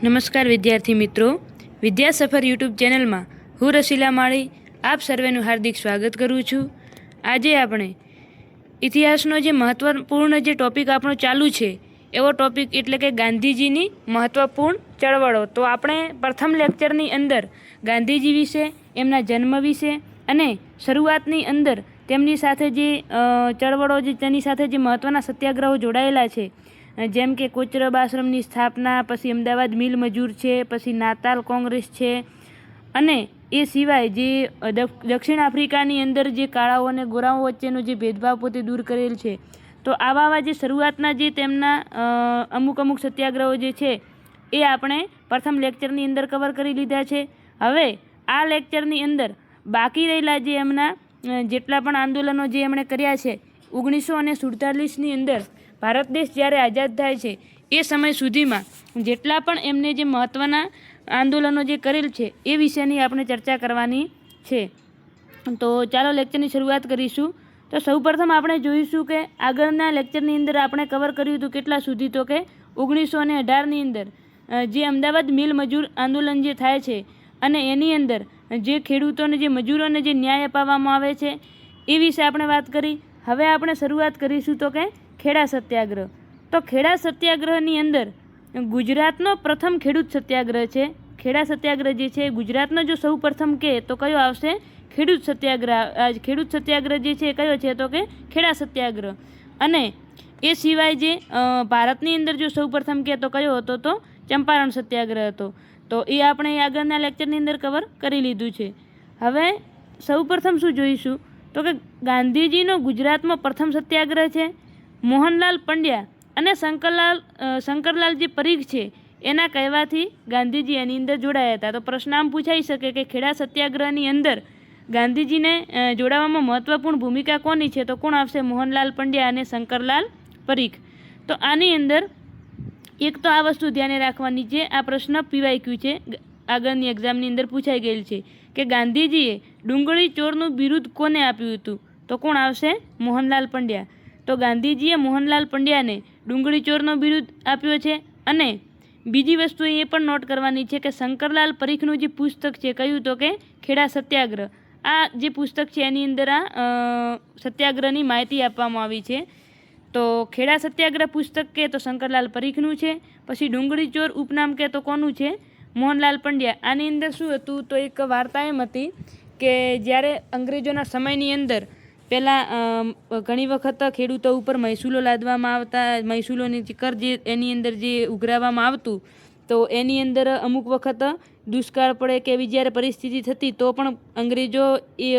નમસ્કાર વિદ્યાર્થી મિત્રો, વિદ્યા સફર યુટ્યુબ ચેનલમાં હું રસીલા માળી આપ સર્વેનું હાર્દિક સ્વાગત કરું છું। આજે આપણે ઇતિહાસનો જે મહત્વપૂર્ણ જે ટોપિક આપણો ચાલુ છે એવો ટોપિક એટલે કે ગાંધીજીની મહત્વપૂર્ણ ચળવળો। તો આપણે પ્રથમ લેક્ચરની અંદર ગાંધીજી વિશે, એમના જન્મ વિશે અને શરૂઆતની અંદર તેમની સાથે જે ચળવળો જે તેની સાથે જે મહત્ત્વના સત્યાગ્રહો જોડાયેલા છે, જેમ કે કોચરબ આશ્રમની સ્થાપના, પછી અમદાવાદ મિલ મજૂર છે, પછી નાતાલ કોંગ્રેસ છે, અને એ સિવાય જે દક્ષિણ આફ્રિકાની અંદર જે કાળાઓ અને ગોરાઓ વચ્ચેનો જે ભેદભાવ પોતે દૂર કરેલ છે। તો આવા જે શરૂઆતના જે તેમના અમુક સત્યાગ્રહો જે છે એ આપણે પ્રથમ લેક્ચરની અંદર કવર કરી લીધા છે। હવે આ લેક્ચરની અંદર બાકી રહેલા જે એમના જેટલા પણ આંદોલનો જે એમણે કર્યા છે 1947ની અંદર ભારત દેશ જ્યારે આઝાદ થાય છે એ સમય સુધીમાં જેટલા પણ એમને જે મહત્ત્વના આંદોલનો જે કરેલ છે એ વિશેની આપણે ચર્ચા કરવાની છે। તો ચાલો લેક્ચરની શરૂઆત કરીશું। તો સૌપ્રથમ આપણે જોઈશું કે આગળના લેક્ચરની અંદર આપણે કવર કર્યું હતું કેટલા સુધી, તો કે 1918ની અંદર જે અમદાવાદ મિલ મજૂર આંદોલન જે થાય છે અને એની અંદર જે ખેડૂતોને જે મજૂરોને જે ન્યાય અપાવવામાં આવે છે એ વિશે આપણે વાત કરી। હવે આપણે શરૂઆત કરીશું તો કે ખેડા સત્યાગ્રહ। તો ખેડા સત્યાગ્રહની અંદર ગુજરાતનો પ્રથમ ખેડૂત સત્યાગ્રહ છે। ખેડા સત્યાગ્રહ જે છે ગુજરાતનો જો સૌ પ્રથમ કે તો કયો આવશે? ખેડૂત સત્યાગ્રહ। ખેડૂત સત્યાગ્રહ જે છે કયો છે તો કે ખેડા સત્યાગ્રહ। અને એ સિવાય જે ભારતની અંદર જો સૌ પ્રથમ કે તો કયો હતો? તો ચંપારણ સત્યાગ્રહ હતો। તો એ આપણે આગળના લેક્ચરની અંદર કવર કરી લીધું છે। હવે સૌ પ્રથમ શું જોઈશું તો કે ગાંધીજીનો ગુજરાતમાં પ્રથમ સત્યાગ્રહ છે। મોહનલાલ પંડ્યા અને શંકરલાલ જે પરીખ છે એના કહેવાથી ગાંધીજી એની અંદર જોડાયા હતા। તો પ્રશ્ન આમ પૂછાઈ શકે કે ખેડા સત્યાગ્રહની અંદર ગાંધીજીને જોડાવામાં મહત્વપૂર્ણ ભૂમિકા કોની છે? તો કોણ આવશે? મોહનલાલ પંડ્યા અને શંકરલાલ પરીખ। તો આની અંદર એક તો આ વસ્તુ ધ્યાને રાખવાની છે, આ પ્રશ્ન પીવાયક્યુ છે, આગળની એક્ઝામની અંદર પૂછાઈ ગયેલ છે કે ગાંધીજીએ ડુંગળી ચોરનું બિરુદ કોને આપ્યું હતું? તો કોણ આવશે? મોહનલાલ પંડ્યા। તો ગાંધીજીએ મોહનલાલ પંડ્યાને ડુંગળી ચોરનો બિરુદ આપ્યો છે। અને બીજી વસ્તુ એ પણ નોટ કરવાની છે કે શંકરલાલ પરીખનું જે પુસ્તક છે કયું? તો કે ખેડા સત્યાગ્રહ। આ જે પુસ્તક છે એની અંદર આ સત્યાગ્રહની માહિતી આપવામાં આવી છે। તો ખેડા સત્યાગ્રહ પુસ્તક કે તો શંકરલાલ પરીખનું છે। પછી ડુંગળી ચોર ઉપનામ કે તો કોનું છે? મોહનલાલ પંડ્યા। આની અંદર શું હતું? તો એક વાર્તા એમ હતી કે જ્યારે અંગ્રેજોના સમયની અંદર પહેલાં ઘણી વખત ખેડૂતો ઉપર મહેસૂલો લાદવામાં આવતા, મહેસૂલોની કર જે એની અંદર જે ઉઘરાવવામાં આવતું, તો એની અંદર અમુક વખત દુષ્કાળ પડે કે એવી જ્યારે પરિસ્થિતિ થતી તો પણ અંગ્રેજો એ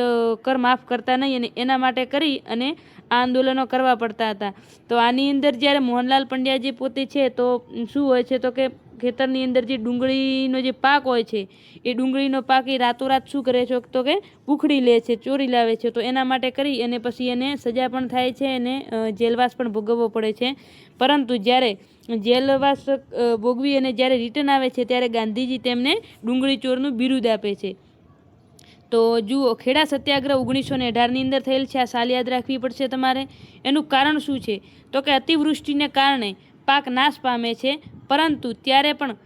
કર માફ કરતા નહીં અને એના માટે કરી અને આ આંદોલનો કરવા પડતા હતા। તો આની અંદર જ્યારે મોહનલાલ પંડ્યા જે પોતે છે તો શું હોય છે તો કે ખેતરની અંદર જે ડુંગળીનો જે પાક હોય છે એ ડુંગળીનો પાક એ રાતોરાત શું કરે છે તો કે ઉખડી લે છે, ચોરી લાવે છે। તો એના માટે કરી અને પછી એને સજા પણ થાય છે અને જેલવાસ પણ ભોગવવો પડે છે। પરંતુ જ્યારે જેલવાસ ભોગવી અને જ્યારે રિટર્ન આવે છે ત્યારે ગાંધીજી તેમને ડુંગળી ચોરનું બિરુદ આપે છે। તો જુઓ, ખેડા સત્યાગ્રહ 1918ની અંદર થયેલ છે, આ સાલ યાદ રાખવી પડશે તમારે। એનું કારણ શું છે તો કે અતિવૃષ્ટિને કારણે પાક નાશ પામે છે, પરંતુ ત્યારે પણ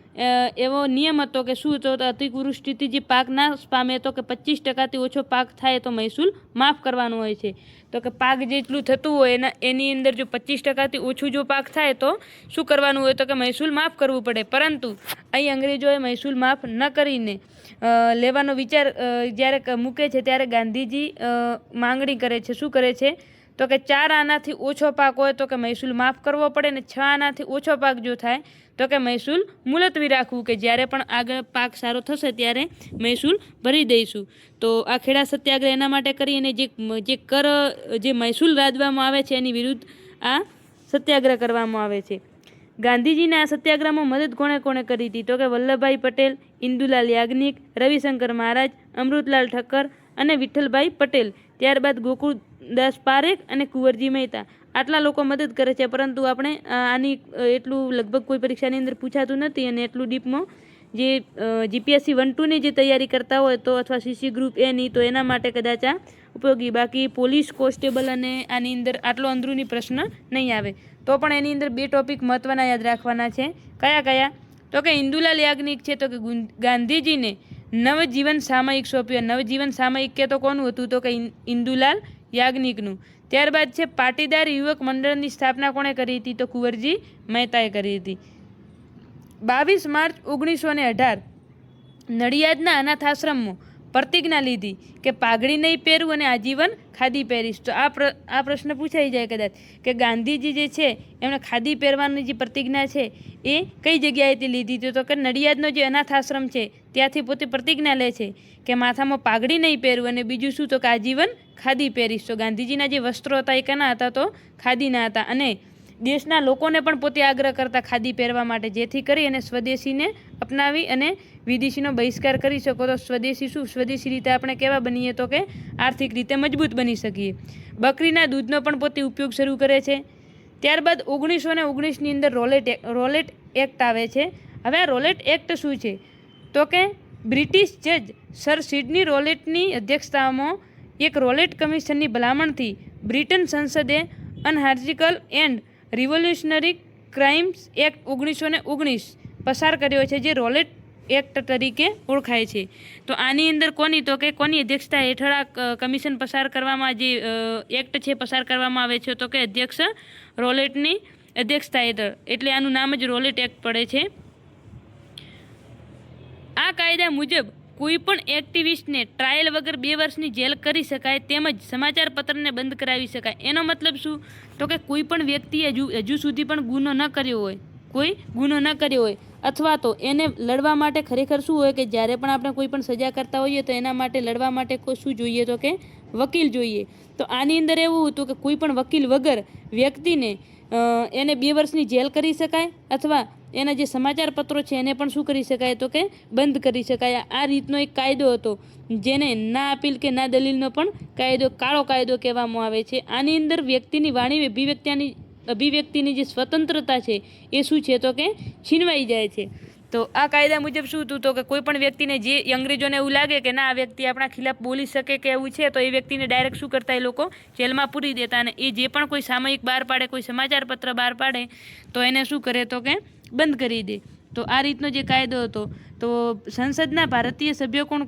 એવો નિયમ હતો કે શું તો અતિવૃષ્ટિથી જે પાક નાશ પામે તો કે 25%થી ઓછો પાક થાય તો મહેસૂલ માફ કરવાનો હોય છે। તો કે પાક જેટલું થતું હોય એની અંદર જો 25%થી ઓછું જો પાક થાય તો શું કરવાનું હોય તો કે મહેસૂલ માફ કરવું પડે। પરંતુ અહીં અંગ્રેજોએ મહેસૂલ માફ ન કરીને લેવાનો વિચાર જ્યારે મૂકે છે ત્યારે ગાંધીજી માંગણી કરે છે। શું કરે છે તો કે 4 આનાથી ઓછો પાક હોય તો કે મહેસૂલ માફ કરવો પડે ને 6 આનાથી ઓછો પાક જો થાય તો કે મહેસૂલ મુલતવી રાખવું, કે જ્યારે પણ આગળ પાક સારો થશે ત્યારે મહેસૂલ ભરી દઈશું। તો આ ખેડા સત્યાગ્રહ એના માટે કરી અને જે કર જે મહેસૂલ લાદવામાં આવે છે એની વિરુદ્ધ આ સત્યાગ્રહ કરવામાં આવે છે। ગાંધીજીને આ સત્યાગ્રહમાં મદદ કોણે કોણે કરી હતી? તો કે વલ્લભભાઈ પટેલ, ઇન્દુલાલ યાજ્ઞિક, રવિશંકર મહારાજ, અમૃતલાલ ઠક્કર અને વિઠ્ઠલભાઈ પટેલ, ત્યારબાદ ગોકુળદાસ પારેખ અને કુંવરજી મહેતા, આટલા લોકો મદદ કરે છે। પરંતુ આપણે આની એટલું લગભગ કોઈ પરીક્ષાની અંદર પૂછાતું નથી અને એટલું ડીપમાં જે જીપીએસસી 1-2ની જે તૈયારી કરતા હોય તો અથવા સીસી ગ્રુપ એની તો એના માટે કદાચ આ ઉપયોગી, બાકી પોલીસ કોન્સ્ટેબલ અને આની અંદર આટલો અંદરૂની પ્રશ્ન નહીં આવે। તો પણ એની અંદર 2 ટોપિક મહત્ત્વના યાદ રાખવાના છે। કયા કયા? તો કે ઇન્દુલાલ યાજ્ઞિક છે. તો કે ગાંધીજીને નવજીવન સામયિક સોંપ્યો. નવજીવન સામયિક કે તો કોનું હતું? તો કે ઇન્દુલાલ યાજ્ઞિકનું. ત્યારબાદ છે પાટીદાર યુવક મંડળની સ્થાપના કોણે કરી હતી? તો કુંવરજી મહેતાએ કરી હતી. 22 માર્ચ 1918 નડિયાદના અનાથ આશ્રમમાં પ્રતિજ્ઞા લીધી કે પાઘડી નહીં પહેરવું અને આજીવન ખાદી પહેરીશ. તો આ પ્રશ્ન પૂછાઈ જાય કદાચ કે ગાંધીજી જે છે એમણે ખાદી પહેરવાની જે પ્રતિજ્ઞા છે એ કઈ જગ્યાએથી લીધી હતી? તો કે નડિયાદનો જે અનાથ આશ્રમ છે ત્યાંથી પોતે પ્રતિજ્ઞા લે છે કે માથામાં પાઘડી નહીં પહેરવું અને બીજું શું? તો કે આજીવન ખાદી પહેરીશ. તો ગાંધીજીના જે વસ્ત્રો હતા એ કેના હતા? તો ખાદીના હતા. અને દેશના લોકોને પણ પોતે આગ્રહ કરતા ખાદી પહેરવા માટે, જેથી કરી અને સ્વદેશીને અપનાવી અને વિદેશીનો બહિષ્કાર કરી શકો. તો સ્વદેશી શું? સ્વદેશી રીતે આપણે કેવા બનીએ? તો કે આર્થિક રીતે મજબૂત બની શકીએ. બકરીના દૂધનો પણ પોતે ઉપયોગ શરૂ કરે છે. ત્યારબાદ 1919ની અંદર રોલેટ એક્ટ આવે છે. હવે આ રોલેટ એક્ટ શું છે? તો કે બ્રિટિશ જજ સર સિડની રોલેટની અધ્યક્ષતામાં એક રોલેટ કમિશનની ભલામણથી બ્રિટન સંસદે અનહાર્જિકલ એન્ડ રિવોલ્યુશનરી ક્રાઇમ્સ એક્ટ 1919 પસાર કર્યો છે, જે રોલેટ એક્ટ તરીકે ઓળખાય છે. તો આની અંદર કોની? તો કે કોની અધ્યક્ષતા હેઠળ આ કમિશન પસાર કરવામાં, જે એક્ટ છે પસાર કરવામાં આવે છે? તો કે અધ્યક્ષ રોલેટની અધ્યક્ષતા હેઠળ. એટલે આનું નામ જ રોલેટ એક્ટ પડે છે. આ કાયદા મુજબ કોઈ પણ એક્ટિવિસ્ટને ટ્રાયલ વગર 2 વર્ષની જેલ કરી શકાય, તેમજ સમાચાર પત્રને બંધ કરાવી શકાય. એનો મતલબ શું? તો કે કોઈ પણ વ્યક્તિએ હજુ સુધી પણ ગુનો ન કર્યો હોય, અથવા તો એને લડવા માટે ખરેખર શું હોય કે જ્યારે પણ આપણે કોઈ પણ સજા કરતા હોઈએ તો એના માટે લડવા માટે શું જોઈએ? તો કે વકીલ જોઈએ. તો આની અંદર એવું હતું કે કોઈ પણ વકીલ વગર વ્યક્તિને એને 2 વર્ષની જેલ કરી શકાય, અથવા એના જે સમાચાર પત્રો છે એને પણ શું કરી શકાય? તો કે બંધ કરી શકાય. આ રીતનો એક કાયદો હતો, જેને ના અપીલ કે ના દલીલનો પણ કાયદો, કાળો કાયદો કહેવામાં આવે છે. આની અંદર વ્યક્તિની વાણી અભિવ્યક્તિની જે સ્વતંત્રતા છે એ શું છે? તો કે છીનવાઈ જાય છે. તો આ કાયદા મુજબ શું હતું? તો કે કોઈ પણ વ્યક્તિને, જે અંગ્રેજોને એવું લાગે કે ના આ વ્યક્તિ આપણા ખિલાફ બોલી શકે કે એવું છે, તો એ વ્યક્તિને ડાયરેક્ટ શું કરતા? એ લોકો જેલમાં પૂરી દેતા. અને એ જે પણ કોઈ સામયિક બહાર પાડે, કોઈ સમાચાર પત્ર બહાર પાડે, તો એને શું કરે? તો કે બંધ કરી દે. તો આ રીતનો જે કાયદો હતો. તો સંસદના ભારતીય સભ્યો કોણ?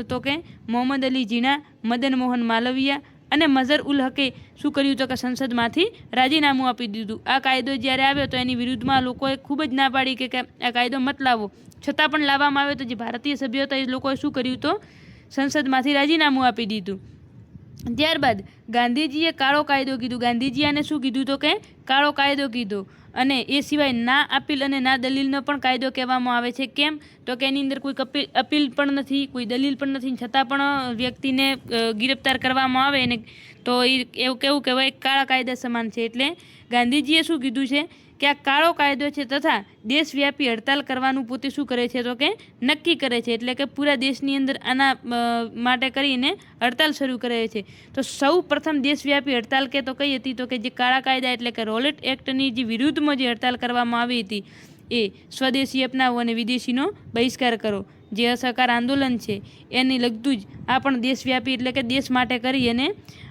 તો કે મોહમ્મદ અલી જીના, મદન મોહન માલવિયા અને મઝર ઉલ હકે શું કર્યું? તો કે સંસદમાંથી રાજીનામું આપી દીધું. આ કાયદો જ્યારે આવ્યો તો એની વિરુદ્ધમાં લોકોએ ખૂબ જ ના પાડી કે આ કાયદો મત લાવો. છતાં પણ લાવવામાં આવ્યો. તો જે ભારતીય સભ્યો હતા એ લોકોએ શું કર્યું? તો સંસદમાંથી રાજીનામું આપી દીધું. ત્યારબાદ ગાંધીજીએ કાળો કાયદો કીધું. ગાંધીજી આને શું કીધું? તો કે કાળો કાયદો કીધો. અને એ સિવાય ના અપીલ અને ના દલીલનો પણ કાયદો કહેવામાં આવે છે. કેમ? તો કે એની અંદર કોઈ અપીલ પણ નથી, કોઈ દલીલ પણ નથી, છતાં પણ વ્યક્તિને ગિરફ્તાર કરવામાં આવે ને તો એ એવું કેવું કહેવાય? કાળા કાયદા સમાન છે. એટલે ગાંધીજીએ શું કીધું છે કે આ કાળો કાયદો છે, તથા દેશવ્યાપી હડતાલ કરવાનું પોતે શું કરે છે? તો કે નક્કી કરે છે. એટલે કે પૂરા દેશની અંદર આના માટે કરીને હડતાલ શરૂ કરે છે. તો સૌ પ્રથમ દેશવ્યાપી હડતાલ કે તો કઈ હતી? તો કે જે કાળા કાયદા એટલે કે રોલેટ એક્ટની જે વિરુદ્ધમાં જે હડતાલ કરવામાં આવી હતી એ સ્વદેશી અપનાવો અને વિદેશીનો બહિષ્કાર કરો. જે અસહકાર આંદોલન છે એની લગતું જ આ પણ દેશવ્યાપી એટલે કે દેશ માટે કરી અને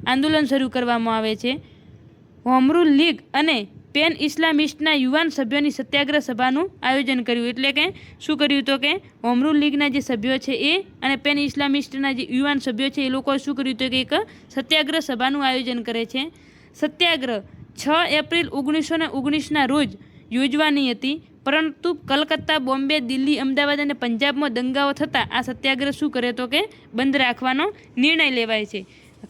આંદોલન શરૂ કરવામાં આવે છે. હોમ રૂલ લીગ અને પેન ઇસ્લામિસ્ટના યુવાન સભ્યોની સત્યાગ્રહ સભાનું આયોજન કર્યું. એટલે કે શું કર્યું? તો કે હોમ રૂલ લીગના જે સભ્યો છે એ અને પેન ઇસ્લામિસ્ટના જે યુવાન સભ્યો છે એ લોકોએ શું કર્યું? તો કે એક સત્યાગ્રહ સભાનું આયોજન કરે છે. સત્યાગ્રહ 6 એપ્રિલ 1919ના રોજ યોજવાની હતી, પરંતુ કલકત્તા, બોમ્બે, દિલ્હી, અમદાવાદ અને પંજાબમાં દંગાઓ થતાં આ સત્યાગ્રહ શું કરે? તો કે બંધ રાખવાનો નિર્ણય લેવાય છે.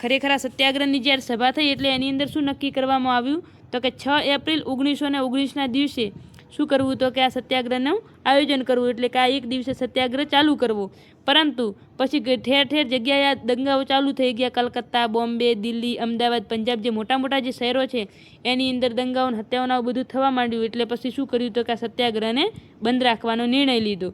ખરેખર આ સત્યાગ્રહની જ્યારે સભા થઈ એટલે એની અંદર શું નક્કી કરવામાં આવ્યું? તો કે 6 એપ્રિલ 1919ના દિવસે શું કરવું? તો કે આ સત્યાગ્રહનું આયોજન કરવું. એટલે કે આ એક દિવસે સત્યાગ્રહ ચાલુ કરવો. પરંતુ પછી ઠેર ઠેર જગ્યાએ આ દંગાઓ ચાલુ થઈ ગયા. કલકત્તા, બોમ્બે, દિલ્હી, અમદાવાદ, પંજાબ જે મોટા મોટા જે શહેરો છે એની અંદર દંગાઓ, હત્યાઓના બધું થવા માંડ્યું. એટલે પછી શું કર્યું? તો કે આ સત્યાગ્રહને બંધ રાખવાનો નિર્ણય લીધો.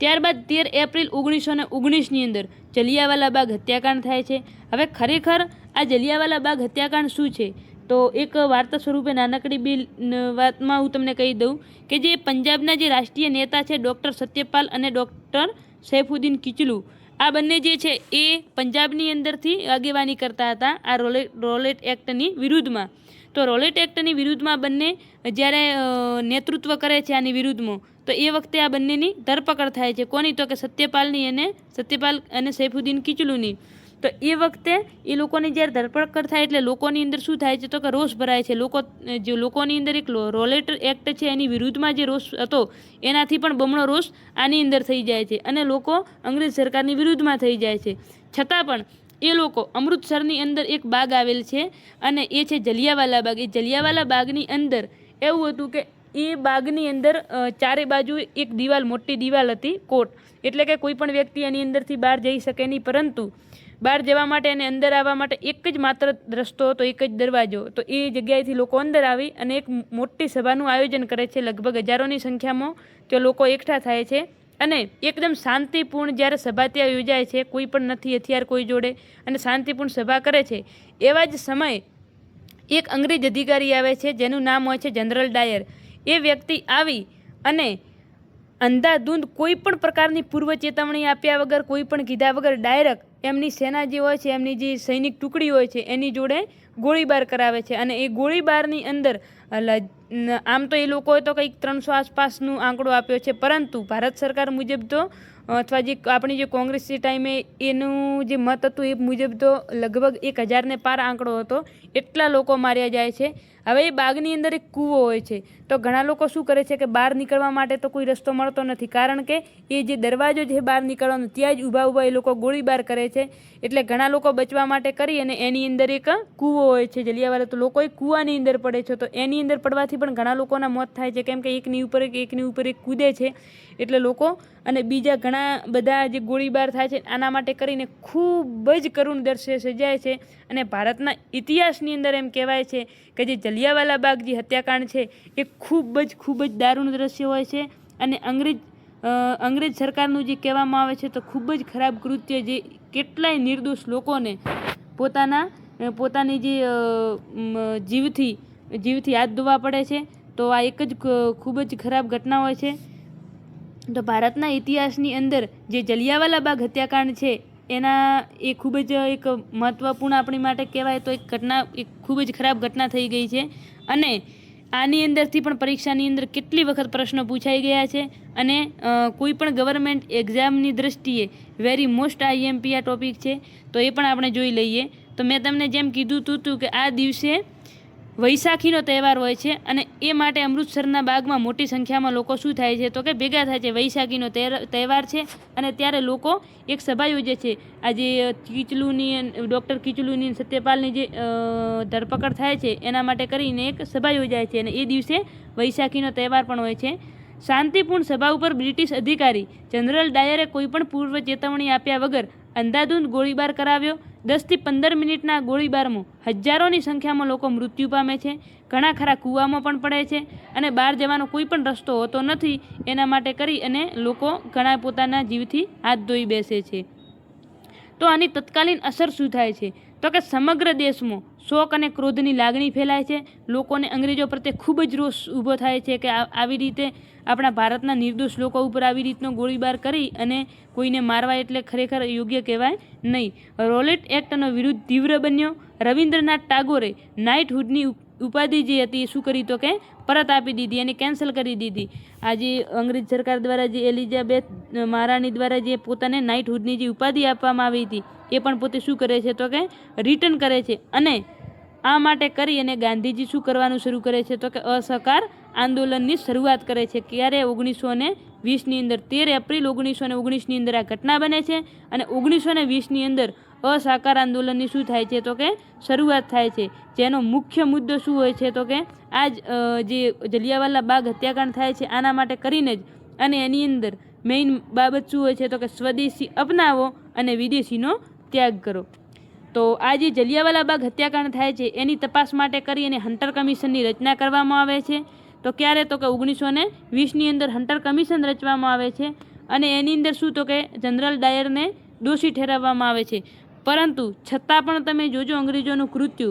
ત્યારબાદ 13 એપ્રિલ 1919ની અંદર જલિયાવાલા બાગ હત્યાકાંડ થાય છે. હવે ખરેખર આ જલિયાવાલા બાગ હત્યાકાંડ શું છે? તો એક વાર્તા સ્વરૂપે નાનકડી વાતમાં હું તમને કહી દઉં કે જે પંજાબના જે રાષ્ટ્રીય નેતા છે ડૉક્ટર સત્યપાલ અને ડૉક્ટર સૈફુદ્દીન કિચલુ, આ બંને જે છે એ પંજાબની અંદરથી આગેવાની કરતા હતા આ રોલેટ એક્ટની વિરુદ્ધમાં. તો રોલેટ એક્ટની વિરુદ્ધમાં બંને જ્યારે નેતૃત્વ કરે છે આની વિરુદ્ધમાં, તો એ વખતે આ બંનેની ધરપકડ થાય છે. કોની? તો કે સત્યપાલ અને સૈફુદ્દીન કિચલુની. તો એ વખતે એ લોકોની જ્યારે ધરપકડ થાય એટલે લોકોની અંદર શું થાય છે? તો કે રોષ ભરાય છે. લોકોની અંદર એક રોલેટ એક્ટ છે એની વિરુદ્ધમાં જે રોષ હતો એનાથી પણ બમણો રોષ આની અંદર થઈ જાય છે અને લોકો અંગ્રેજ સરકારની વિરુદ્ધમાં થઈ જાય છે. છતાં પણ એ લોકો અમૃતસરની અંદર એક બાગ આવેલ છે અને એ છે જલિયાવાલા બાગ. એ જલિયાવાલા બાગની અંદર એવું હતું કે એ બાગની અંદર ચારે બાજુ એક દિવાલ, મોટી દિવાલ હતી, કોટ, એટલે કે કોઈ પણ વ્યક્તિ એની અંદરથી બહાર જઈ શકે નહીં. પરંતુ બહાર જવા માટે અને અંદર આવવા માટે એક જ માત્ર રસ્તો હતો, એક જ દરવાજો. તો એ જગ્યાએથી લોકો અંદર આવી અને એક મોટી સભાનું આયોજન કરે છે. લગભગ હજારોની સંખ્યામાં તે લોકો એકઠા થાય છે અને એકદમ શાંતિપૂર્ણ જ્યારે સભા ત્યાં યોજાય છે, કોઈ પણ નથી હથિયાર કોઈ જોડે, અને શાંતિપૂર્ણ સભા કરે છે. એવા જ સમયે એક અંગ્રેજ અધિકારી આવે છે જેનું નામ હોય છે જનરલ ડાયર. એ વ્યક્તિ આવી અને અંધાધૂંધ કોઈ પણ પ્રકારની પૂર્વ ચેતવણી આપ્યા વગર, કોઈ પણ કીધા વગર ડાયરેક્ટ એમની સેના જે હોય છે, એમની જે સૈનિક ટુકડી હોય છે એની જોડે ગોળીબાર કરાવે છે. અને એ ગોળીબારની અંદર આમ તો એ લોકોએ તો કંઈક 300 આસપાસનો આંકડો આપ્યો છે, પરંતુ ભારત સરકાર મુજબ તો અથવા જે આપણી જે કોંગ્રેસની ટાઈમે એનું જે મત હતું એ મુજબ તો લગભગ 1000ને પાર આંકડો હતો. એટલા લોકો માર્યા જાય છે. હવે એ બાગની અંદર એક કૂવો હોય છે. તો ઘણા લોકો શું કરે છે કે બહાર નીકળવા માટે તો કોઈ રસ્તો મળતો નથી, કારણ કે એ જે દરવાજો છે બહાર નીકળવાનો ત્યાં જ ઊભા એ લોકો ગોળીબાર કરે છે. એટલે ઘણા લોકો બચવા માટે કરી અને એની અંદર એક કૂવો હોય છે જલિયાવાલા, તો લોકો એ કૂવાની અંદર પડે છે. તો એની અંદર પડવાથી પણ ઘણા લોકોના મોત થાય છે, કેમ કે એકની ઉપર એક કૂદે છે એટલે લોકો. અને બીજા ઘણા બધા જે ગોળીબાર થાય છે આના માટે કરીને ખૂબ જ કરુણ દ્રશ્ય સર્જાય છે. અને ભારતના ઇતિહાસની અંદર એમ કહેવાય છે કે જે જલિયાવાલા બાગ જે હત્યાકાંડ છે એ ખૂબ જ દારૂણ દ્રશ્ય હોય છે. અને અંગ્રેજ સરકારનું જે કહેવામાં આવે છે તો ખૂબ જ ખરાબ કૃત્ય, જે કેટલાય નિર્દોષ લોકોને પોતાની જે જીવથી હાથ ધોવા પડે છે. તો આ એક જ ખૂબ જ ખરાબ ઘટના હોય છે. તો ભારતના ઇતિહાસની અંદર જે જલિયાવાલા બાગ હત્યાકાંડ છે એ ખૂબ જ એક મહત્વપૂર્ણ આપણી માટે કહેવાય તો એક ખૂબ જ ખરાબ ઘટના થઈ ગઈ છે. અને આની અંદરથી પણ પરીક્ષાની અંદર કેટલી વખત પ્રશ્નો પૂછાઈ ગયા છે. અને કોઈ પણ ગવર્મેન્ટ એક્ઝામની દ્રષ્ટિએ વેરી મોસ્ટ IMP આ ટોપિક છે, તો એ પણ આપણે જોઈ લઈએ. તો મેં તમને જેમ કીધું હતું કે આ દિવસે વૈશાખીનો તહેવાર હોય છે અને એ માટે અમૃતસરના બાગમાં મોટી સંખ્યામાં લોકો શું થાય છે તો કે ભેગા થાય છે. વૈશાખીનો તહેવાર છે અને ત્યારે લોકો એક સભા યોજે છે. આજે ડૉક્ટર કિચલુની સત્યપાલની જે ધરપકડ થાય છે એના માટે કરીને એક સભા યોજાય છે અને એ દિવસે વૈશાખીનો તહેવાર પણ હોય છે. શાંતિપૂર્ણ સભા ઉપર બ્રિટિશ અધિકારી જનરલ ડાયરે કોઈપણ પૂર્વ ચેતવણી આપ્યા વગર અંધાધૂંધ ગોળીબાર કરાવ્યો. 10 થી 15 મિનિટના ગોળીબારમાં હજારોની સંખ્યામાં લોકો મૃત્યુ પામે છે. ઘણા ખરા કૂવામાં પણ પડે છે અને બહાર જવાનો કોઈ પણ રસ્તો હોતો નથી. એના માટે કરી અને લોકો ઘણા પોતાના જીવથી હાથ ધોઈ બેસે છે. તો આની તત્કાલીન અસર શું થાય છે તો કે સમગ્ર દેશમાં શોક અને ક્રોધની લાગણી ફેલાય છે. લોકોને અંગ્રેજો પ્રત્યે ખૂબ જ રોષ ઊભો થાય છે કે આવી રીતે આપણા ભારતના નિર્દોષ લોકો ઉપર આવી રીતનો ગોળીબાર કરી અને કોઈને મારવા એટલે ખરેખર યોગ્ય કહેવાય નહીં. રોલેટ એક્ટનો વિરુદ્ધ તીવ્ર બન્યો. રવિન્દ્રનાથ ટાગોરે નાઇટહુડની ઉપાધિ જે હતી એ શું કરી તો કે પરત આપી દીધી, એને કેન્સલ કરી દીધી. આજે અંગ્રેજ સરકાર દ્વારા જે એલિઝાબેથ મહારાણી દ્વારા જે પોતાને નાઇટહુડની જે ઉપાધિ આપવામાં આવી હતી એ પણ પોતે શું કરે છે તો કે રિટર્ન કરે છે. અને આ માટે કરી અને ગાંધીજી શું કરવાનું શરૂ કરે છે તો કે અસહકાર આંદોલનની શરૂઆત કરે છે. ક્યારે? 1920ની અંદર 13 એપ્રિલ 1919ની અંદર આ ઘટના બને છે અને 1920ની અંદર અસહકાર આંદોલનની શું થાય છે તો કે શરૂઆત થાય છે. જેનો મુખ્ય મુદ્દો શું હોય છે તો કે આ જે જલિયાવાલા બાગ હત્યાકાંડ થાય છે આના માટે કરીને જ. અને એની અંદર મેઇન બાબત શું હોય છે તો કે સ્વદેશી અપનાવો અને વિદેશીનો ત્યાગ કરો. તો આ જે જલિયાવાલા બાગ હત્યાકાંડ થાય છે એની તપાસ માટે કરી અને હન્ટર કમિશનની રચના કરવામાં આવે છે. તો ક્યારે? તો કે 1920ની અંદર હન્ટર કમિશન રચવામાં આવે છે અને એની અંદર શું તો કે જનરલ ડાયરને દોષી ઠેરવવામાં આવે છે. પરંતુ છતાં પણ તમે જોજો અંગ્રેજોનું કૃત્યુ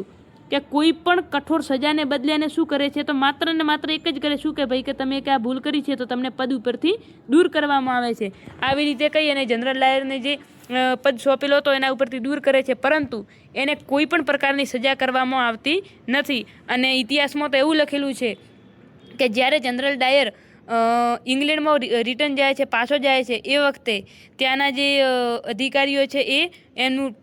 કે કોઈ પણ કઠોર સજાને બદલે એને શું કરે છે તો માત્ર ને માત્ર એક જ કરે, શું કે ભાઈ કે તમે કે આ ભૂલ કરી છે તો તમને પદ ઉપરથી દૂર કરવામાં આવે છે. આવી રીતે કહી અને જનરલ ડાયરને જે પદ સોંપેલો હતો એના ઉપરથી દૂર કરે છે, પરંતુ એને કોઈ પણ પ્રકારની સજા કરવામાં આવતી નથી. અને ઇતિહાસમાં તો એવું લખેલું છે કે જ્યારે જનરલ ડાયર ઇંગ્લેન્ડમાં રિટર્ન જાય છે, પાછો જાય છે, એ વખતે ત્યાંના જે અધિકારીઓ છે એ એનું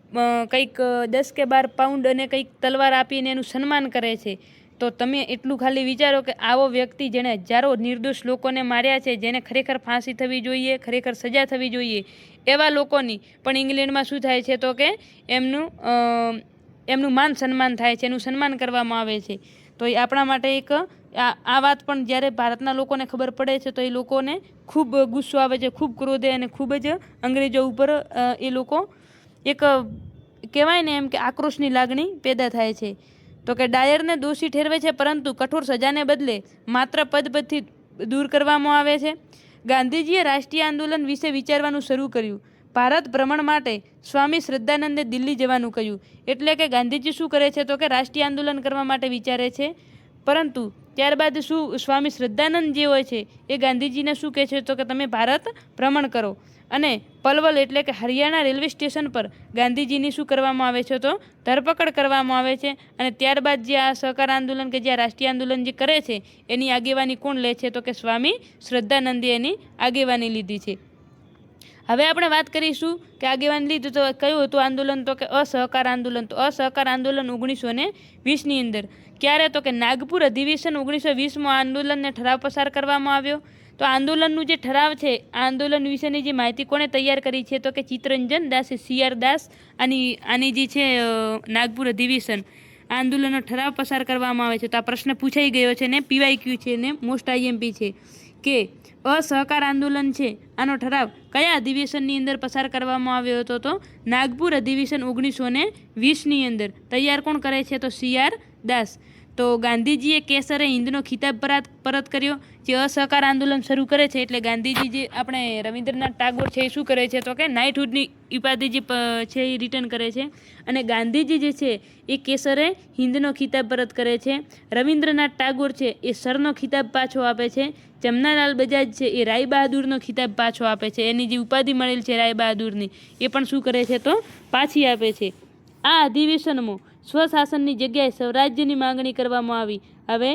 કંઈક 10 કે 12 પાઉન્ડ અને કંઈક તલવાર આપીને એનું સન્માન કરે છે. તો તમે એટલું ખાલી વિચારો કે આવો વ્યક્તિ જેણે હજારો નિર્દોષ લોકોને માર્યા છે, જેને ખરેખર ફાંસી થવી જોઈએ, ખરેખર સજા થવી જોઈએ, એવા લોકોની પણ ઇંગ્લેન્ડમાં શું થાય છે તો કે એમનું માન સન્માન થાય છે, એનું સન્માન કરવામાં આવે છે. તો એ આપણા માટે એક આ વાત પણ જ્યારે ભારતના લોકોને ખબર પડે છે તો એ લોકોને ખૂબ ગુસ્સો આવે છે, ખૂબ ક્રોધે અને ખૂબ જ અંગ્રેજો ઉપર એ લોકો એક કહેવાય ને એમ કે આક્રોશની લાગણી પેદા થાય છે. તો કે ડાયરને દોષી ઠેરવે છે, પરંતુ કઠોર સજાને બદલે માત્ર પદથી દૂર કરવામાં આવે છે. ગાંધીજીએ રાષ્ટ્રીય આંદોલન વિશે વિચારવાનું શરૂ કર્યું. ભારત ભ્રમણ માટે સ્વામી શ્રદ્ધાનંદે દિલ્હી જવાનું કહ્યું. એટલે કે ગાંધીજી શું કરે છે તો કે રાષ્ટ્રીય આંદોલન કરવા માટે વિચારે છે, પરંતુ ત્યારબાદ શું સ્વામી શ્રદ્ધાનંદ જે હોય છે એ ગાંધીજીને શું કહે છે તો કે તમે ભારત ભ્રમણ કરો. અને પલવલ એટલે કે હરિયાણા રેલવે સ્ટેશન પર ગાંધીજીની શું કરવામાં આવે છે તો ધરપકડ કરવામાં આવે છે. અને ત્યારબાદ જે આ સહકાર આંદોલન કે જે આ રાષ્ટ્રીય આંદોલન જે કરે છે એની આગેવાની કોણ લે છે તો કે સ્વામી શ્રદ્ધાનંદે એની આગેવાની લીધી છે. હવે આપણે વાત કરીશું કે આગેવાની લીધું તો કયું હતું આંદોલન તો કે અસહકાર આંદોલન. તો અસહકાર આંદોલન 1920ની અંદર ક્યારે તો કે નાગપુર અધિવેશન 1920માં આંદોલનને ઠરાવ પસાર કરવામાં આવ્યો. તો આંદોલનનું જે ઠરાવ છે આ આંદોલન વિશેની જે માહિતી કોણે તૈયાર કરી છે તો કે ચિત્તરંજન દાસે, CR દાસ. આની જે છે નાગપુર અધિવેશન આંદોલનનો ઠરાવ પસાર કરવામાં આવે છે. તો આ પ્રશ્ન પૂછાઈ ગયો છે ને PYQ છે ને મોસ્ટ IMP છે કે અસહકાર આંદોલન છે આનો ઠરાવ કયા અધિવેશનની અંદર પસાર કરવામાં આવ્યો હતો તો નાગપુર અધિવેશન 1920ની અંદર. તૈયાર કોણ કરે છે તો CR દાસ. તો ગાંધીજીએ કેસરે હિંદનો ખિતાબ પરત કર્યો. જે અસહકાર આંદોલન શરૂ કરે છે એટલે ગાંધીજી જે આપણે રવિન્દ્રનાથ ટાગોર છે એ શું કરે છે તો કે નાઇટહુડની ઉપાધિ જે છે એ રિટર્ન કરે છે. અને ગાંધીજી જે છે એ કેસરે હિંદનો ખિતાબ પરત કરે છે. રવિન્દ્રનાથ ટાગોર છે એ સરનો ખિતાબ પાછો આપે છે. જમનાલાલ બજાજ છે એ રાય બહાદુરનો ખિતાબ પાછો આપે છે. એની જે ઉપાધિ મળેલ છે રાય બહાદુરની એ પણ શું કરે છે તો પાછી આપે છે. આ અધિવેશનમાં સ્વશાસનની જગ્યાએ સ્વરાજ્યની માંગણી કરવામાં આવી. હવે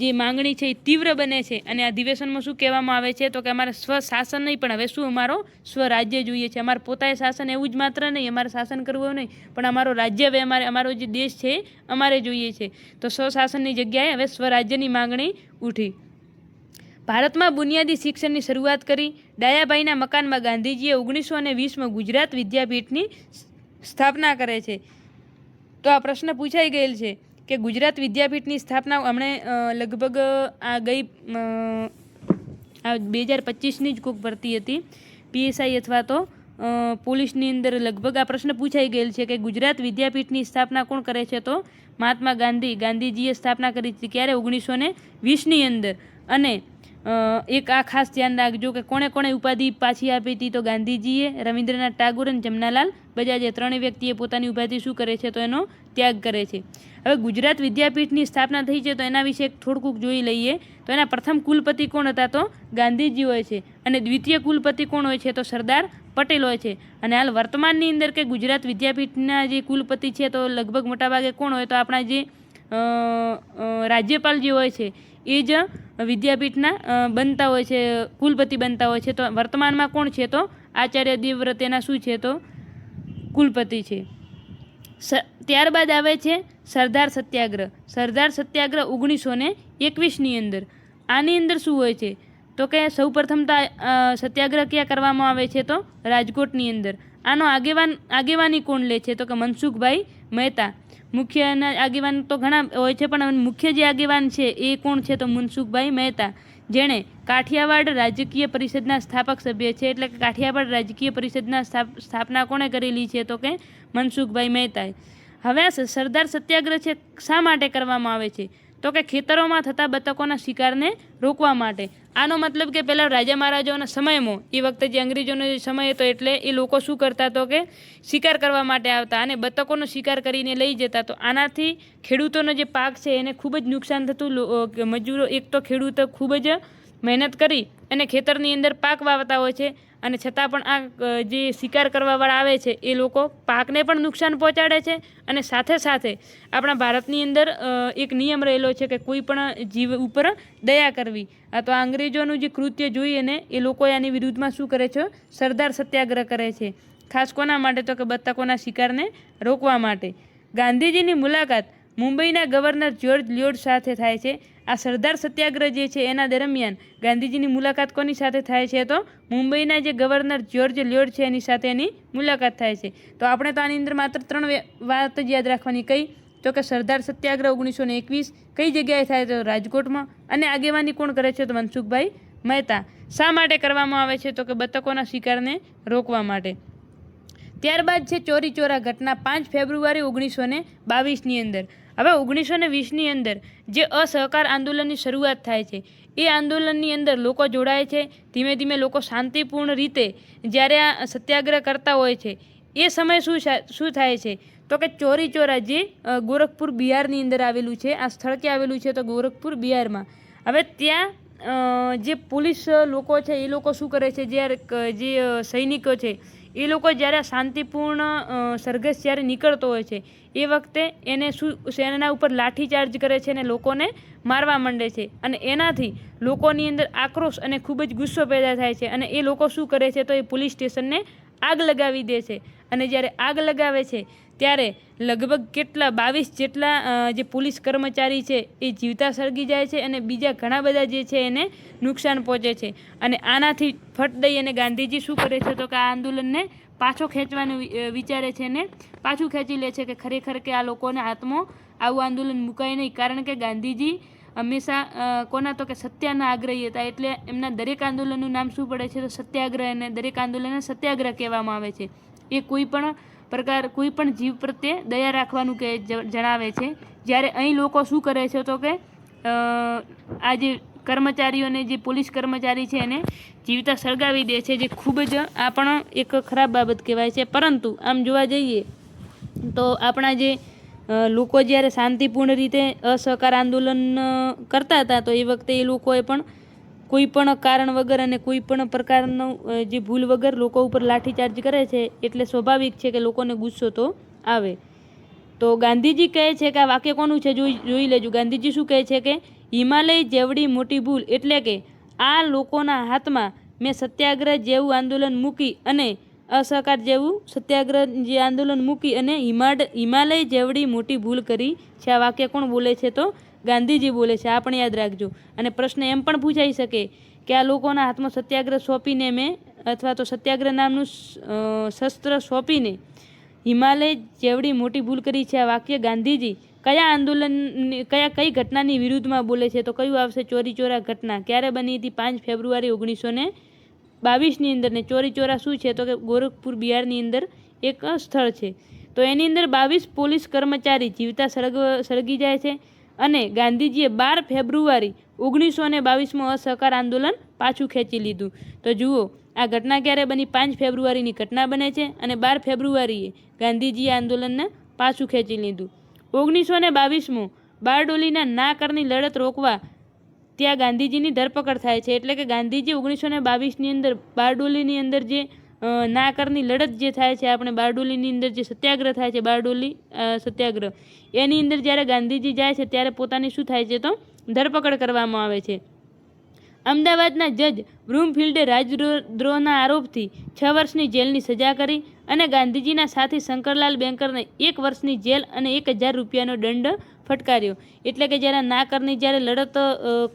જે માંગણી છે એ તીવ્ર બને છે અને આ અધિવેશનમાં શું કહેવામાં આવે છે તો કે અમારે સ્વશાસન નહીં પણ હવે શું અમારો સ્વરાજ્ય જોઈએ છે. અમારે પોતાએ શાસન એવું જ માત્ર નહીં, અમારે શાસન કરવું નહીં, પણ અમારો રાજ્ય હવે અમારો જે દેશ છે અમારે જોઈએ છે. તો સ્વશાસનની જગ્યાએ હવે સ્વરાજ્યની માંગણી ઉઠી. ભારતમાં બુનિયાદી શિક્ષણની શરૂઆત કરી. ડાયાભાઈના મકાનમાં ગાંધીજીએ 1920માં ગુજરાત વિદ્યાપીઠની સ્થાપના કરે છે. તો આ પ્રશ્ન પૂછાઈ ગયેલ છે કે ગુજરાત વિદ્યાપીઠની સ્થાપના હમણે લગભગ આ 2025ની જ કોઈક ભરતી હતી PSI અથવા તો પોલીસની અંદર લગભગ આ પ્રશ્ન પૂછાઈ ગયેલ છે કે ગુજરાત વિદ્યાપીઠની સ્થાપના કોણ કરે છે તો મહાત્મા ગાંધીજીએ સ્થાપના કરી હતી. ક્યારે 1920ની અંદર. અને એક આ ખાસ ધ્યાન રાખજો કે કોણે કોણે ઉપાધિ પાછી આપી હતી તો ગાંધીજીએ, રવિન્દ્રનાથ ટાગોર અને જમનાલાલ બજાજે ત્રણેય વ્યક્તિએ પોતાની ઉપાધિ શું કરે છે તો એનો ત્યાગ કરે છે. હવે ગુજરાત વિદ્યાપીઠની સ્થાપના થઈ છે તો એના વિશે થોડુંક જોઈ લઈએ. તો એના પ્રથમ કુલપતિ કોણ હતા તો ગાંધીજી હોય છે. અને દ્વિતીય કુલપતિ કોણ હોય છે તો સરદાર પટેલ હોય છે. અને હાલ વર્તમાનની અંદર કે ગુજરાત વિદ્યાપીઠના જે કુલપતિ છે તો લગભગ મોટાભાગે કોણ હોય તો આપણા જે રાજ્યપાલ જે હોય છે એ જ વિદ્યાપીઠના બનતા હોય છે, કુલપતિ બનતા હોય છે. તો વર્તમાનમાં કોણ છે તો આચાર્ય દેવવ્રત એના શું છે તો કુલપતિ છે. ત્યારબાદ આવે છે સરદાર સત્યાગ્રહ. સરદાર સત્યાગ્રહ 1921ની અંદર. આની અંદર શું હોય છે તો કે સૌપ્રથમ તો સત્યાગ્રહ ક્યાં કરવામાં આવે છે તો રાજકોટની અંદર. આનો આગેવાની કોણ લે છે તો કે મનસુખભાઈ મહેતા. મુખ્ય આગેવાન તો ઘણા હોય છે પણ મુખ્ય જે આગેવાન છે એ કોણ છે તો મનસુખભાઈ મહેતા, જેણે કાઠિયાવાડ રાજકીય પરિષદના સ્થાપક સભ્ય છે. એટલે કે કાઠિયાવાડ રાજકીય પરિષદના સ્થાપના કોણે કરેલી છે તો કે મનસુખભાઈ મહેતાએ. હવે આ સરદાર સત્યાગ્રહ છે શા માટે કરવામાં આવે છે તો કે ખેતરોમાં થતા બતકોના શિકારને રોકવા માટે. આનો મતલબ કે પહેલાં રાજા મહારાજાઓના સમયમાં એ વખતે જે અંગ્રેજોનો સમય હતો એટલે એ લોકો શું કરતા તો કે શિકાર કરવા માટે આવતા અને બતકોનો શિકાર કરીને લઈ જતા. તો આનાથી ખેડૂતોનો જે પાક છે એને ખૂબ જ નુકસાન થતું. મજૂરો એક તો ખેડૂતો ખૂબ જ મહેનત કરી અને ખેતરની અંદર પાક વાવતા હોય છે, અને છતાં પણ આ જે શિકાર કરવાવાળા આવે છે એ લોકો પાકને પણ નુકસાન પહોંચાડે છે. અને સાથે સાથે આપણા ભારતની અંદર એક નિયમ રહેલો છે કે કોઈ પણ જીવ ઉપર દયા કરવી. આ તો અંગ્રેજોનું જે કૃત્ય જોઈને એ લોકો આની વિરુદ્ધમાં શું કરે છે, સરદાર સત્યાગ્રહ કરે છે. ખાસ કોના માટે? તો કે બતકોના શિકારને રોકવા માટે. ગાંધીજીની મુલાકાત મુંબઈના ગવર્નર જ્યોર્જ લ્યોડ સાથે થાય છે. આ સરદાર સત્યાગ્રહ જે છે એના દરમિયાન ગાંધીજીની મુલાકાત કોની સાથે થાય છે? તો મુંબઈના જે ગવર્નર જ્યોર્જ લ્યોડ છે એની સાથે એની મુલાકાત થાય છે. તો આપણે તો આની અંદર માત્ર 3 વાત જ યાદ રાખવાની. કઈ? તો કે સરદાર સત્યાગ્રહ 1921 કઈ જગ્યાએ થાય? તો રાજકોટમાં. અને આગેવાની કોણ કરે છે? તો મનસુખભાઈ મહેતા. શા માટે કરવામાં આવે છે? તો કે બતકોના શિકારને રોકવા માટે. ત્યારબાદ છે ચોરી ચોરા ઘટના 5 ફેબ્રુઆરી 1922ની અંદર. હવે 1920ની અંદર જે અસહકાર આંદોલનની શરૂઆત થાય છે, એ આંદોલનની અંદર લોકો જોડાય છે. ધીમે ધીમે લોકો શાંતિપૂર્ણ રીતે જ્યારે આ સત્યાગ્રહ કરતા હોય છે, એ સમયે શું થાય છે? તો કે ચોરી ચોરા જે ગોરખપુર બિહારની અંદર આવેલું છે. આ સ્થળ ક્યાં આવેલું છે? તો ગોરખપુર બિહારમાં. હવે ત્યાં જે પોલીસ લોકો છે એ લોકો શું કરે છે? જે સૈનિકો છે એ લોકો જ્યારે શાંતિપૂર્ણ સરઘસ જ્યારે નીકળતો હોય છે એ વખતે એને એના ઉપર લાઠીચાર્જ કરે છે અને લોકોને મારવા માંડે છે. અને એનાથી લોકોની અંદર આક્રોશ અને ખૂબ જ ગુસ્સો પેદા થાય છે. અને એ લોકો શું કરે છે? તો એ પોલીસ સ્ટેશનને આગ લગાવી દે છે. અને જ્યારે આગ લગાવે છે ત્યારે લગભગ 22 જેટલા જે પોલીસ કર્મચારી છે એ જીવતા સળગી જાય છે, અને બીજા ઘણા બધા જે છે એને નુકસાન પહોંચે છે. અને આનાથી ફટ દઈ અને ગાંધીજી શું કરે છે? તો કે આ આંદોલનને પાછો ખેંચવાનું વિચારે છે અને પાછું ખેંચી લે છે કે ખરેખર કે આ લોકોને હાથમાં આવું આંદોલન મુકાય નહીં. કારણ કે ગાંધીજી હંમેશા કોના? તો કે સત્યના આગ્રહી હતા. એટલે એમના દરેક આંદોલનનું નામ શું પડે છે? તો સત્યાગ્રહ. અને દરેક આંદોલનને સત્યાગ્રહ કહેવામાં આવે છે. એ કોઈ પણ જીવ પ્રત્યે દયા રાખવાનું જણાવે છે. જ્યારે અહીં લોકો શું કરે છે? તો કે આ જે કર્મચારીઓને, જે પોલીસ કર્મચારી છે એને જીવતા સળગાવી દે છે, જે ખૂબ જ આ પણ એક ખરાબ બાબત કહેવાય છે. પરંતુ આમ જોવા જઈએ તો આપણા જે લોકો જ્યારે શાંતિપૂર્ણ રીતે અસહકાર આંદોલન કરતા હતા, તો એ વખતે એ લોકોએ પણ કોઈ પણ કારણ વગર અને કોઈ પણ પ્રકારનું જે ભૂલ વગર લોકો ઉપર લાઠીચાર્જ કરે છે. એટલે સ્વાભાવિક છે કે લોકોને ગુસ્સો તો આવે. તો ગાંધીજી કહે છે કે આ વાક્ય કોનું છે? જોઈ લેજો. ગાંધીજી શું કહે છે? કે હિમાલય જેવડી મોટી ભૂલ, એટલે કે આ લોકોના હાથમાં મેં સત્યાગ્રહ જેવું આંદોલન મૂકી અને અસહકાર જેવું સત્યાગ્રહ જે આંદોલન મૂકી અને હિમાલય જેવડી મોટી ભૂલ કરી છે. આ વાક્ય કોણ બોલે છે? તો ગાંધીજી બોલે છે. આ પણ યાદ રાખજો. અને પ્રશ્ન એમ પણ પૂછાઈ શકે કે આ લોકોના હાથમાં સત્યાગ્રહ સોંપીને મેં, અથવા તો સત્યાગ્રહ નામનું શસ્ત્ર સોંપીને હિમાલય જેવડી મોટી ભૂલ કરી છે. આ વાક્ય ગાંધીજી કઈ ઘટનાની વિરુદ્ધમાં બોલે છે? તો કયું આવશે? ચોરી ચોરા ઘટના. ક્યારે બની હતી? 5 ફેબ્રુઆરી 1922ની અંદર. ને ચોરી ચોરા શું છે? તો કે ગોરખપુર બિહારની અંદર એક સ્થળ છે. તો એની અંદર 22 પોલીસ કર્મચારી જીવતા સળગી જાય છે. અને ગાંધીજીએ 12 ફેબ્રુઆરી 1922માં અસહકાર આંદોલન પાછું ખેંચી લીધું. તો જુઓ, આ ઘટના ક્યારે બની? 5 ફેબ્રુઆરીની ઘટના બને છે અને 12 ફેબ્રુઆરીએ ગાંધીજીએ આંદોલનને પાછું ખેંચી લીધું. 1922માં બારડોલીના ના કરની લડત રોકવા ત્યાં ગાંધીજીની ધરપકડ થાય છે. એટલે કે ગાંધીજી 1922ની અંદર બારડોલીની અંદર જે ના કરની લડત જે થાય છે, આપણે બારડોલીની અંદર જે સત્યાગ્રહ થાય છે, બારડોલી સત્યાગ્રહ, એની અંદર જ્યારે ગાંધીજી જાય છે ત્યારે પોતાની શું થાય છે? તો ધરપકડ કરવામાં આવે છે. અમદાવાદના જજ બ્રૂમફિલ્ડે રાજદ્રોહના આરોપથી 6 વર્ષની જેલની સજા કરી અને ગાંધીજીના સાથી શંકરલાલ બેંકરને 1 વર્ષની જેલ અને 1000 રૂપિયાનો દંડ ફટકાર્યો. એટલે કે જ્યારે ના કરની જ્યારે લડત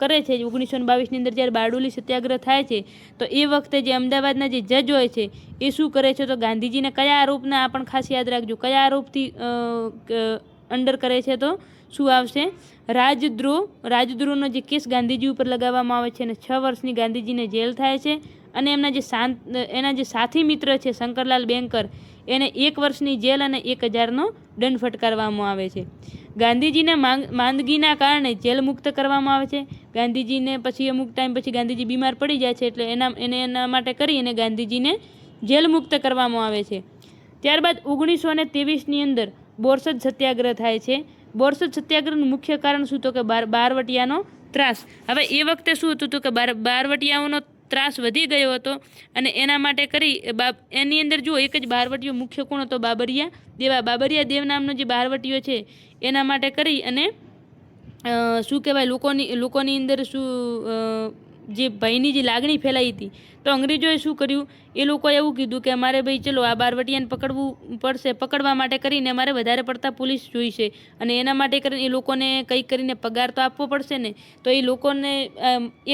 કરે છે 1922ની અંદર, જ્યારે બારડોલી સત્યાગ્રહ થાય છે, તો એ વખતે જે અમદાવાદના જે જજ હોય છે એ શું કરે છે? તો ગાંધીજીને કયા આરોપના, આ પણ ખાસ યાદ રાખજો, કયા આરોપથી અંડર કરે છે? તો શું આવશે? રાજદ્રોહનો જે કેસ ગાંધીજી ઉપર લગાવવામાં આવે છે અને 6 વર્ષની ગાંધીજીને જેલ થાય છે. અને એના જે સાથી મિત્ર છે શંકરલાલ બેંકર, એને 1 વર્ષની જેલ અને 1000નો દંડ ફટકારવામાં આવે છે. ગાંધીજીને માંદગીના કારણે જેલ મુક્ત કરવામાં આવે છે. ગાંધીજીને પછી અમુક ટાઈમ પછી ગાંધીજી બીમાર પડી જાય છે, એટલે એના માટે કરી અને ગાંધીજીને જેલ મુક્ત કરવામાં આવે છે. ત્યારબાદ 1923ની અંદર બોરસદ સત્યાગ્રહ થાય છે. બોરસદ સત્યાગ્રહનું મુખ્ય કારણ શું? તો કે બારવટિયાનો ત્રાસ. હવે એ વખતે શું હતું તો કે બારવટિયાઓનો ત્રાસ વધી ગયો હતો અને એના માટે કરી એની અંદર જુઓ એક જ બારવટીયો મુખ્ય કોણ હતો? બાબરિયા દેવ નામનો જે બારવટીયો છે એના માટે કરી અને શું કહેવાય લોકોની અંદર જે ભયની જે લાગણી ફેલાઈ હતી. તો અંગ્રેજોએ શું કર્યું? એ લોકોએ એવું કીધું કે અમારે ભાઈ ચલો આ બારવટિયાને પકડવું પડશે. પકડવા માટે કરીને અમારે વધારે પડતા પોલીસ જોઈશે અને એના માટે કરીને એ લોકોને કંઈક કરીને પગાર તો આપવો પડશે ને. તો એ લોકોને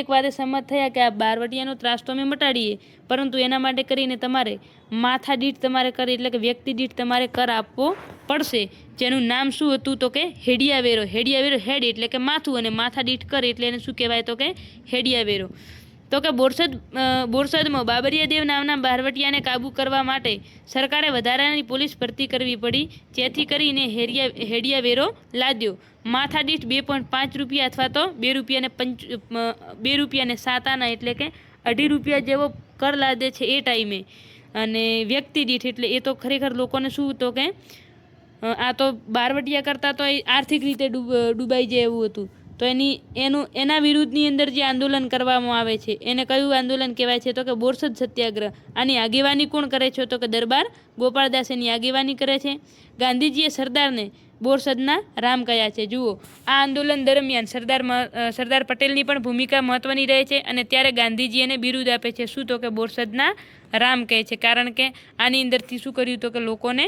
એક વાતે સંમત થયા કે આ બારવટિયાનો ત્રાસ તો અમે મટાડીએ, પરંતુ એના માટે કરીને તમારે માથા દીઠ તમારે કરી એટલે કે વ્યક્તિ દીઠ તમારે કર આપવો પડશે, જેનું નામ શું હતું તો કે હેડિયા વેરો. હેડ એટલે કે માથું અને માથા દીઠ કર એટલે એને શું કહેવાય તો કે હેડિયા વેરો. તો કે બોરસદમાં બાબરિયા દેવ નામના બારવટિયાને કાબૂ કરવા માટે સરકારે વધારાની પોલીસ ભરતી કરવી પડી, જેથી કરીને હેડિયા વેરો લાદ્યો. માથા દીઠ 2.5 રૂપિયા અથવા તો 2 રૂપિયાને 7 આના એટલે કે 2.5 રૂપિયા જેવો કર લાદે છે એ ટાઈમે. અને વ્યક્તિ દીઠ એટલે એ તો ખરેખર લોકોને શું તો કે આ તો બારવટિયા કરતાં તો આર્થિક રીતે ડૂબાઈ જાય એવું હતું. તો એના વિરુદ્ધની અંદર જે આંદોલન કરવામાં આવે છે એને કયું આંદોલન કહેવાય છે તો કે બોરસદ સત્યાગ્રહ. આની આગેવાની કોણ કરે છે તો કે દરબાર ગોપાળદાસ એની આગેવાની કરે છે. ગાંધીજીએ સરદારને બોરસદના રામ કહ્યા છે. જુઓ આ આંદોલન દરમિયાન સરદાર પટેલની પણ ભૂમિકા મહત્વની રહે છે અને ત્યારે ગાંધીજી એને બિરુદ આપે છે શું તો કે બોરસદના રામ કહે છે, કારણ કે આની અંદરથી શું કર્યું તો કે લોકોને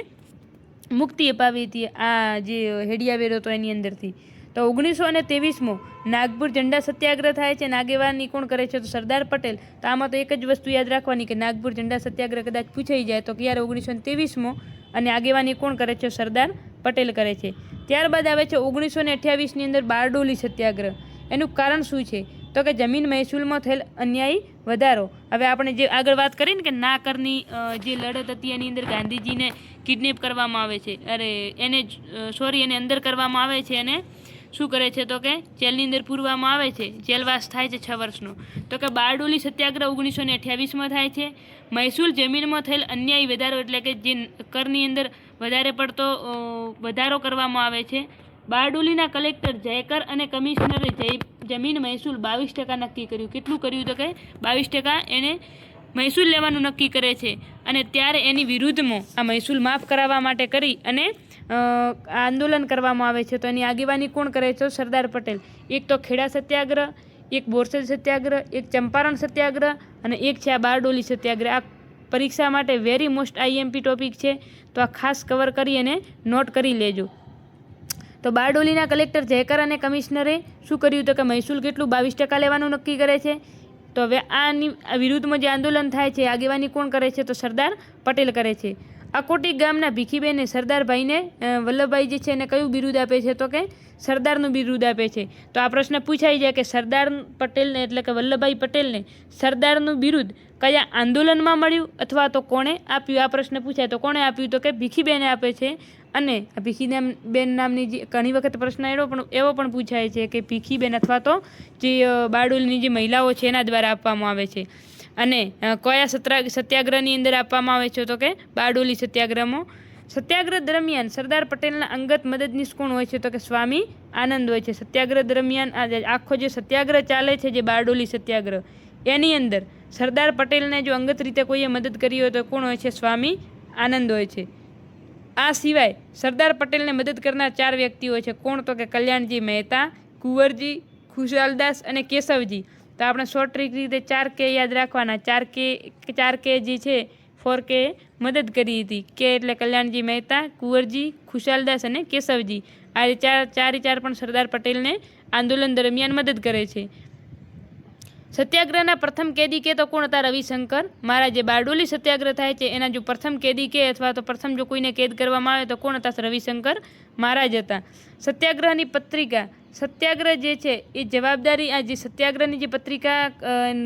મુક્તિ અપાવી હતી આ જે હેડિયા વેરો તો એની અંદરથી. તો 1923માં નાગપુર ઝંડા સત્યાગ્રહ થાય છે. આગેવાની કોણ કરે છે તો સરદાર પટેલ. તો આમાં તો એક જ વસ્તુ યાદ રાખવાની કે નાગપુર ઝંડા સત્યાગ્રહ કદાચ પૂછાઈ જાય તો ક્યારે 1923માં અને આગેવાની કોણ કરે છે? સરદાર પટેલ કરે છે. ત્યારબાદ આવે છે 1928ની અંદર બારડોલી સત્યાગ્રહ. એનું કારણ શું છે તો કે જમીન મહેસૂલમાં થયેલ અન્યાયી વધારો. હવે આપણે જે આગળ વાત કરી ને કે ના કરની જે લડત હતી એની અંદર ગાંધીજીને કિડનેપ કરવામાં આવે છે, એને અંદર કરવામાં આવે છે અને શું કરે છે તો કે જેલની અંદર પૂરવામાં આવે છે. જેલવાસ થાય છે 6 વર્ષનો. તો કે બારડોલી સત્યાગ્રહ 1928માં થાય છે. મહેસૂલ જમીનમાં થયેલ અન્યાયી વધારો એટલે કે જે કરની અંદર વધારે પડતો વધારો કરવામાં આવે છે. બારડોલીના કલેક્ટર જયકર અને કમિશનરે જમીન મહેસૂલ 22% નક્કી કર્યું. કેટલું કર્યું તો કે 22% એને મહેસૂલ લેવાનું નક્કી કરે છે અને ત્યારે એની વિરુદ્ધમાં આ મહેસૂલ માફ કરાવવા માટે કરી અને આંદોલન કરવામાં આવે છે. તો એની આગેવાની કોણ કરે છે? સરદાર પટેલ. એક તો ખેડા સત્યાગ્રહ, એક બોરસદ સત્યાગ્રહ, એક ચંપારણ સત્યાગ્રહ અને એક છે આ બારડોલી સત્યાગ્રહ. આ પરીક્ષા માટે વેરી મોસ્ટ IMP ટોપિક છે, તો આ ખાસ કવર કરી અને નોટ કરી લેજો. તો બારડોલીના કલેક્ટર જયકર અને કમિશનરે શું કર્યું તો કે મહેસૂલ કેટલું 22% લેવાનું નક્કી કરે છે. તો હવે આની વિરુદ્ધમાં જે આંદોલન થાય છે આગેવાની કોણ કરે છે તો સરદાર પટેલ કરે છે. અકોટી ગામના ભીખીબેને સરદારભાઈને વલ્લભભાઈ જે છે એને કયું બિરુદ આપે છે તો કે સરદારનું બિરુદ આપે છે. તો આ પ્રશ્ન પૂછાઈ જાય કે સરદાર પટેલને એટલે કે વલ્લભભાઈ પટેલને સરદારનું બિરુદ કયા આંદોલનમાં મળ્યું અથવા તો કોણે આપ્યું? આ પ્રશ્ન પૂછાય તો કોણે આપ્યું તો કે ભીખીબેને આપે છે. અને ભીખીબેન નામની જે ઘણી વખત પ્રશ્ન એવો પણ પૂછાય છે કે ભીખીબેન અથવા તો જે બારડોલીની જે મહિલાઓ છે એના દ્વારા આપવામાં આવે છે. અને કયા સત્યાગ્રહની અંદર આપવામાં આવે છે તો કે બારડોલી સત્યાગ્રહમાં. સત્યાગ્રહ દરમિયાન સરદાર પટેલના અંગત મદદનીશ કોણ હોય છે તો કે સ્વામી આનંદ હોય છે. સત્યાગ્રહ દરમિયાન આખો જે સત્યાગ્રહ ચાલે છે જે બારડોલી સત્યાગ્રહ એની અંદર સરદાર પટેલને જો અંગત રીતે કોઈએ મદદ કરી હોય તો કોણ હોય છે? સ્વામી આનંદ હોય છે. આ સિવાય સરદાર પટેલને મદદ કરનાર 4 વ્યક્તિ હોય છે. કોણ તો કે કલ્યાણજી મહેતા, કુંવરજી, ખુશાલદાસ અને કેશવજી. તો આપણે શોર્ટ ટ્રીક રીતે 4K યાદ રાખવાના. 4K જે છે 4K મદદ કરી હતી. કે એટલે કલ્યાણજી મહેતા, કુંવરજી, ખુશાલદાસ અને કેશવજી. આ 4 પણ સરદાર પટેલને આંદોલન દરમિયાન મદદ કરે છે. સત્યાગ્રહના પ્રથમ કેદી કે તો કોણ હતા? રવિશંકર મહારાજ. જે બારડોલી સત્યાગ્રહ થાય છે એના જો પ્રથમ કેદી કે અથવા તો પ્રથમ જો કોઈને કેદ કરવામાં આવે તો કોણ હતા? રવિશંકર મહારાજ હતા. સત્યાગ્રહની પત્રિકા. સત્યાગ્રહ જે છે એ જવાબદારી આ જે સત્યાગ્રહની જે પત્રિકા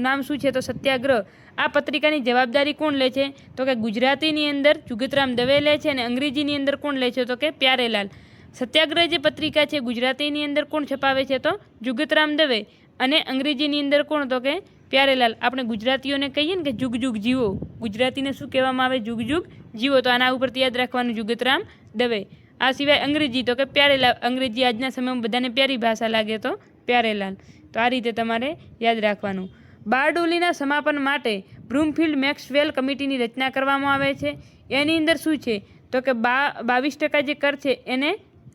નામ શું છે તો સત્યાગ્રહ. આ પત્રિકાની જવાબદારી કોણ લે છે તો કે ગુજરાતીની અંદર જુગતરામ દવે લે છે અને અંગ્રેજીની અંદર કોણ લે છે તો કે પ્યારેલાલ. સત્યાગ્રહ જે પત્રિકા છે ગુજરાતીની અંદર કોણ છપાવે છે તો જુગતરામ દવે અને અંગ્રેજીની અંદર કોણ તો કે પ્યારેલાલ. આપણે ગુજરાતીઓને કહીએ ને કે જુગ જુગ જીવો, ગુજરાતીને શું કહેવામાં આવે? જુગ જુગ જીવો. તો આના ઉપરથી યાદ રાખવાનું જુગતરામ દવે. આ સિવાય અંગ્રેજી તો કે પ્યારેલાલ. અંગ્રેજી આજના સમયમાં બધાને પ્યારી ભાષા લાગે તો પ્યારેલાલ. તો આ રીતે તમારે યાદ રાખવાનું. બારડોલીના સમાપન માટે બ્રૂમફિલ્ડ મેક્સવેલ કમિટીની રચના કરવામાં આવે છે. એની અંદર શું છે તો કે 22% જે કર છે એને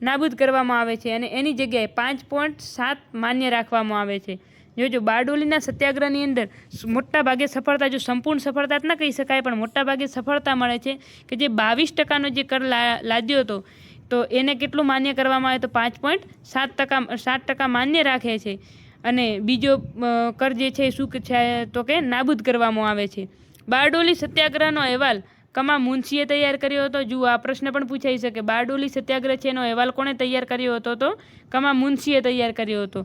નાબૂદ કરવામાં આવે છે અને એની જગ્યાએ 5.7 માન્ય રાખવામાં આવે છે. જોજો બારડોલીના સત્યાગ્રહની અંદર મોટા ભાગે સફળતા, જો સંપૂર્ણ સફળતા જ ન કહી શકાય પણ મોટા ભાગે સફળતા મળે છે કે જે 22% જે કર લાદ્યો હતો તો એને કેટલું માન્ય કરવામાં આવે તો 5.7% માન્ય રાખે છે અને બીજો કર જે છે શું છે તો કે નાબૂદ કરવામાં આવે છે. બારડોલી સત્યાગ્રહનો અહેવાલ કમા મુનશીએ તૈયાર કર્યો હતો. જુઓ આ પ્રશ્ન પણ પૂછાઈ શકે, બારડોલી સત્યાગ્રહ છે એનો અહેવાલ કોણે તૈયાર કર્યો હતો તો કમા મુનશીએ તૈયાર કર્યો હતો.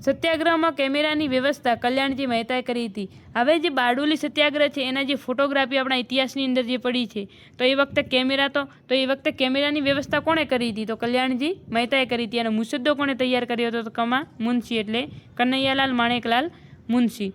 સત્યાગ્રહમાં કેમેરાની વ્યવસ્થા કલ્યાણજી મહેતાએ કરી હતી. હવે જે બારડોલી સત્યાગ્રહ છે એના જે ફોટોગ્રાફી આપણા ઇતિહાસની અંદર જે પડી છે તો એ વખતે કેમેરાની વ્યવસ્થા કોણે કરી હતી તો કલ્યાણજી મહેતાએ કરી હતી. અને મુસદ્દો કોણે તૈયાર કર્યો હતો તો કમા મુનશી એટલે કનૈયાલાલ માણેકલાલ મુનશી.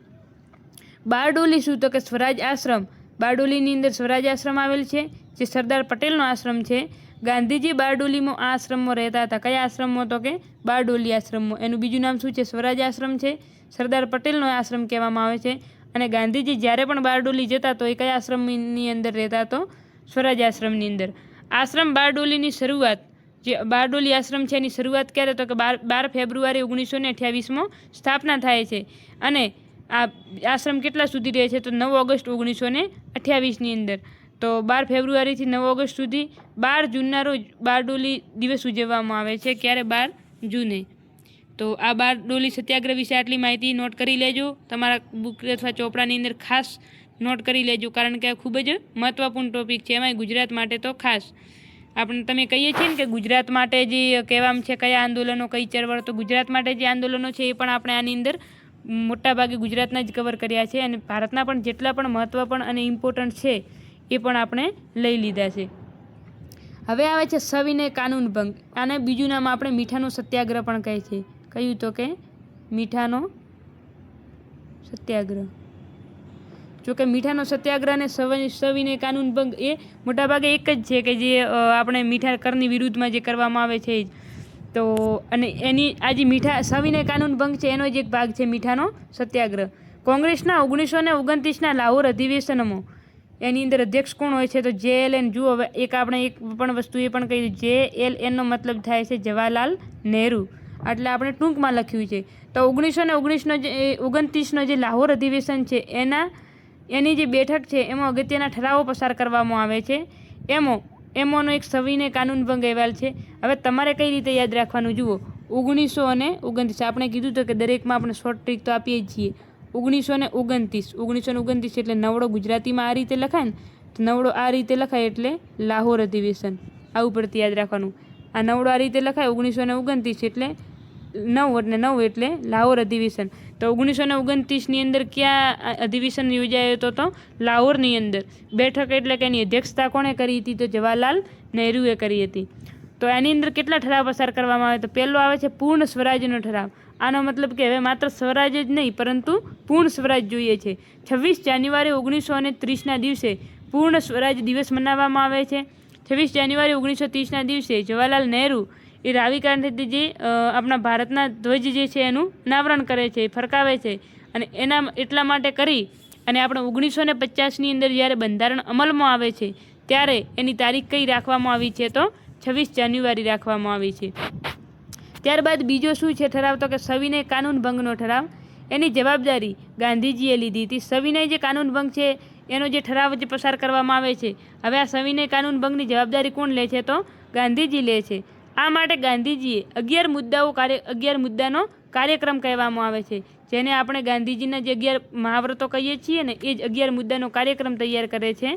બારડોલી શું તો કે સ્વરાજ આશ્રમ. બારડોલીની અંદર સ્વરાજ આશ્રમ આવેલ છે જે સરદાર પટેલનો આશ્રમ છે. ગાંધીજી બારડોલીમાં આ આશ્રમમાં રહેતા હતા. કયા આશ્રમમાં તો કે બારડોલી આશ્રમમાં. એનું બીજું નામ શું છે સ્વરાજ આશ્રમ છે. સરદાર પટેલનો આશ્રમ કહેવામાં આવે છે. અને ગાંધીજી જ્યારે પણ બારડોલી જતા તો એ કયા આશ્રમની અંદર રહેતા તો સ્વરાજ આશ્રમની અંદર. આશ્રમ બારડોલીની શરૂઆત, જે બારડોલી આશ્રમ છે એની શરૂઆત ક્યારે તો કે 12 ફેબ્રુઆરી 1928માં સ્થાપના થાય છે અને આ આશ્રમ કેટલા સુધી રહે છે તો 9 ઓગસ્ટ 1928ની અંદર. તો 12 ફેબ્રુઆરીથી 9 ઓગસ્ટ સુધી 12 જૂનના રોજ બારડોલી દિવસ ઉજવવામાં આવે છે. ક્યારે 12 જૂને. તો આ બારડોલી સત્યાગ્રહ વિશે આટલી માહિતી નોટ કરી લેજો. તમારા બુક અથવા ચોપડાની અંદર ખાસ નોટ કરી લેજો કારણ કે આ ખૂબ જ મહત્ત્વપૂર્ણ ટોપિક છે, એમાંય ગુજરાત માટે તો ખાસ. આપણે તમે કહીએ છીએ ને કે ગુજરાત માટે જે કહેવામાં છે કયા આંદોલનો, કઈ ચળવળ, તો ગુજરાત માટે જે આંદોલનો છે એ પણ આપણે આની અંદર મોટાભાગે ગુજરાતના જ કવર કર્યા છે અને ભારતના પણ જેટલા પણ મહત્ત્વપૂર્ણ અને ઇમ્પોર્ટન્ટ છે એ પણ આપણે લઈ લીધા છે. હવે આવે છે સવિનય કાનૂન ભંગ. આને બીજું નામ આપણે મીઠાનો સત્યાગ્રહ પણ કહે છે. કયું તો કે મીઠાનો સત્યાગ્રહ. જો કે મીઠાનો સત્યાગ્રહ અને સવિનય કાનૂન ભંગ એ મોટાભાગે એક જ છે કે જે આપણે મીઠા કરની વિરુદ્ધમાં જે કરવામાં આવે છે. તો અને એની આ જે સવિનય કાનૂન ભંગ છે એનો જ એક ભાગ છે મીઠાનો સત્યાગ્રહ. કોંગ્રેસના 1929ના લાહોર અધિવેશનમાં એની અંદર અધ્યક્ષ કોણ હોય છે તો JLN. જુઓ હવે એક પણ વસ્તુ એ પણ કહી JLNનો મતલબ થાય છે જવાહરલાલ નહેરુ, એટલે આપણે ટૂંકમાં લખ્યું છે. તો 1929નો જે લાહોર અધિવેશન છે એની જે બેઠક છે એમાં અગત્યના ઠરાવો પસાર કરવામાં આવે છે. એમાંનો એક સવિનય કાનૂન ભંગ અહેવાલ છે. હવે તમારે કઈ રીતે યાદ રાખવાનું જુઓ 1929 આપણે કીધું તો કે દરેકમાં આપણે શોર્ટ ટ્રીક તો આપીએ જ છીએ. 1929 એટલે નવડો ગુજરાતીમાં આ રીતે લખાય ને તો નવડો આ રીતે લખાય એટલે લાહોર અધિવેશન. આવું પરથી યાદ રાખવાનું. આ નવડો આ રીતે લખાય 1929 એટલે 9 એટલે લાહોર અધિવેશન. તો 1929ની અંદર ક્યાં અધિવેશન યોજાયો હતો તો લાહોરની અંદર. બેઠક એટલે કે એની અધ્યક્ષતા કોણે કરી હતી તો જવાહરલાલ નહેરુએ કરી હતી. તો એની અંદર કેટલા ઠરાવ પસાર કરવામાં આવે તો પહેલો આવે છે પૂર્ણ સ્વરાજનો ઠરાવ. આનો મતલબ કે હવે માત્ર સ્વરાજ જ નહીં પરંતુ પૂર્ણ સ્વરાજ જોઈએ છે. 26 જાન્યુઆરી 1930ના દિવસે પૂર્ણ સ્વરાજ દિવસ મનાવવામાં આવે છે. 26 જાન્યુઆરી 1930ના દિવસે જવાહરલાલ નહેરુ એ રાવી કાંઠેથી જે આપણા ભારતના ધ્વજ જે છે એનું અનાવરણ કરે છે, ફરકાવે છે અને એના એટલા માટે કરી અને આપણે 1950ની અંદર જ્યારે બંધારણ અમલમાં આવે છે ત્યારે એની તારીખ કઈ રાખવામાં આવી છે તો 26 જાન્યુઆરી રાખવામાં આવી છે. ત્યારબાદ બીજો શું છે ઠરાવ તો કે સવિનય કાનૂન ભંગનો ઠરાવ. એની જવાબદારી ગાંધીજીએ લીધી હતી. સવિનય જે કાનૂન ભંગ છે એનો જે ઠરાવ જે પસાર કરવામાં આવે છે, હવે આ સવિનય કાનૂન ભંગની જવાબદારી કોણ લે છે તો ગાંધીજી લે છે. આ માટે ગાંધીજીએ 11 મુદ્દાનો કાર્યક્રમ કહેવામાં આવે છે, જેને આપણે ગાંધીજીના જે 11 મહાવ્રતો કહીએ છીએ ને એ જ 11 મુદ્દાનો કાર્યક્રમ તૈયાર કરે છે.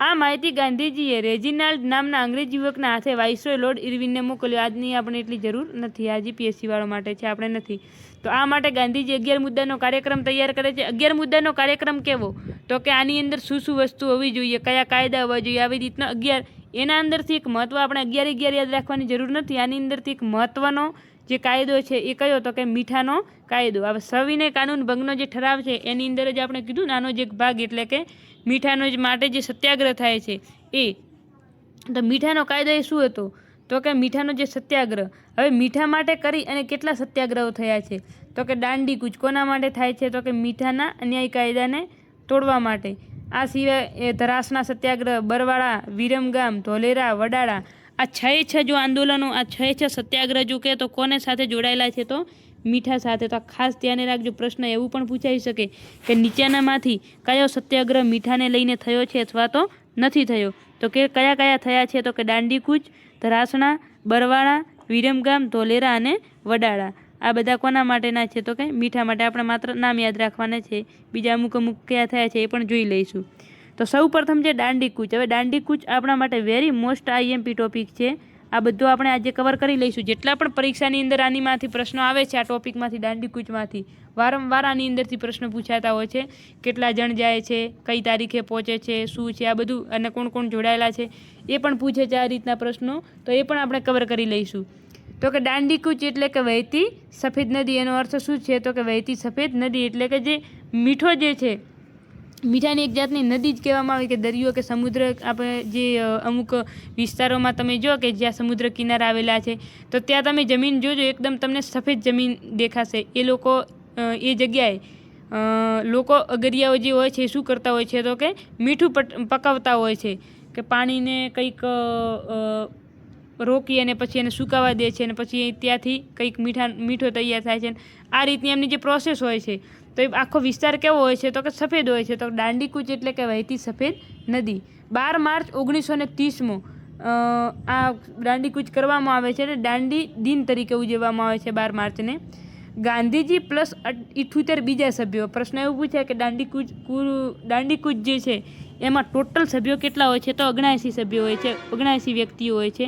આ માહિતી ગાંધીજીએ રેજિનાલ્ડ નામના અંગ્રેજ યુવકના હાથે વાઇસરોય લોર્ડ ઇરવિનને મોકલ્યો. આજની આપણે એટલી જરૂર નથી, આ GPSC વાળો માટે છે, આપણે નથી. તો આ માટે ગાંધીજી 11 મુદ્દાનો કાર્યક્રમ તૈયાર કરે છે. 11 મુદ્દાનો કાર્યક્રમ કેવો તો કે આની અંદર શું વસ્તુ હોવી જોઈએ, કયા કાયદા હોવા જોઈએ, આવી રીતના 11. એના અંદરથી એક મહત્ત્વ આપણે 11 યાદ રાખવાની જરૂર નથી. આની અંદરથી એક મહત્ત્વનો જે કાયદો છે એ કયો તો કે મીઠાનો કાયદો. હવે સવિનય કાનૂન ભંગનો જે ઠરાવ છે એની અંદર જ આપણે કીધું નાનો જ એક ભાગ એટલે કે મીઠાનો જ માટે જે સત્યાગ્રહ થાય છે એ. તો મીઠાનો કાયદો એ શું હતો તો કે મીઠાનો જે સત્યાગ્રહ. હવે મીઠા માટે કરી અને કેટલા સત્યાગ્રહો થયા છે તો કે દાંડી કૂચ કોના માટે થાય છે? તો કે મીઠાના અન્યાયી કાયદાને તોડવા માટે. આ સિવાય ધરાસણા સત્યાગ્રહ, બરવાળા, વિરમગામ, ધોલેરા, વડાળા, આ 6 જો આંદોલનો, આ 6 સત્યાગ્રહ જો કે તો કોને સાથે જોડાયેલા છે? તો મીઠા સાથે. તો ખાસ ધ્યાને રાખજો, પ્રશ્ન એવું પણ પૂછાઈ શકે કે નીચેનામાંથી કયો સત્યાગ્રહ મીઠાને લઈને થયો છે અથવા તો નથી થયો? તો કે કયા કયા થયા છે? તો કે દાંડી કૂચ, ધરાસણા, બરવાળા, વિરમગામ, ધોલેરા અને વડાળા. આ બધા કોના માટેના છે? તો કે મીઠા માટે. આપણે માત્ર નામ યાદ રાખવાના છે, બીજા અમુક કયા થયા છે એ પણ જોઈ લઈશું. તો સૌ પ્રથમ છે દાંડી કૂચ. હવે દાંડી કૂચ આપણા માટે વેરી મોસ્ટ IMP ટોપિક છે. આ બધું આપણે આજે કવર કરી લઈશું. જેટલા પણ પરીક્ષાની અંદર આનીમાંથી પ્રશ્નો આવે છે, આ ટોપિકમાંથી, દાંડી કૂચમાંથી વારંવાર આની અંદરથી પ્રશ્ન પૂછાતા હોય છે. કેટલા જણ જાય છે, કઈ તારીખે પહોંચે છે, શું છે આ બધું, અને કોણ કોણ જોડાયેલા છે એ પણ પૂછે છે આ રીતના પ્રશ્નો. તો એ પણ આપણે કવર કરી લઈશું. તો કે દાંડી કૂચ એટલે કે વહેતી સફેદ નદી. એનો અર્થ શું છે? તો કે વહેતી સફેદ નદી એટલે કે જે મીઠો જે છે, મીઠાની એક જાતની નદી જ કહેવામાં આવે, કે દરિયો કે સમુદ્ર. આપણે જે અમુક વિસ્તારોમાં તમે જો કે જ્યાં સમુદ્ર કિનારા આવેલા છે, તો ત્યાં તમે જમીન જોજો, એકદમ તમને સફેદ જમીન દેખાશે. એ લોકો એ જગ્યાએ લોકો અગરિયાઓ જે હોય છે શું કરતા હોય છે? તો કે મીઠું પકાવતા હોય છે, કે પાણીને કંઈક રોકી અને પછી એને સુકાવા દે છે, અને પછી ત્યાંથી કંઈક મીઠો તૈયાર થાય છે. આ રીતની એમની જે પ્રોસેસ હોય છે, તો એ આખો વિસ્તાર કેવો હોય છે? તો કે સફેદ હોય છે. તો દાંડી કૂચ એટલે કે વહેતી સફેદ નદી. 12 માર્ચ 1930 આ દાંડી કૂચ કરવામાં આવે છે, અને દાંડી દિન તરીકે ઉજવવામાં આવે છે 12 માર્ચને. ગાંધીજી પ્લસ 78 બીજા સભ્યો. પ્રશ્ન એવું પૂછાય કે દાંડી કૂચ જે છે એમાં ટોટલ સભ્યો કેટલા હોય છે? તો 79 સભ્યો હોય છે, 79 વ્યક્તિઓ હોય છે.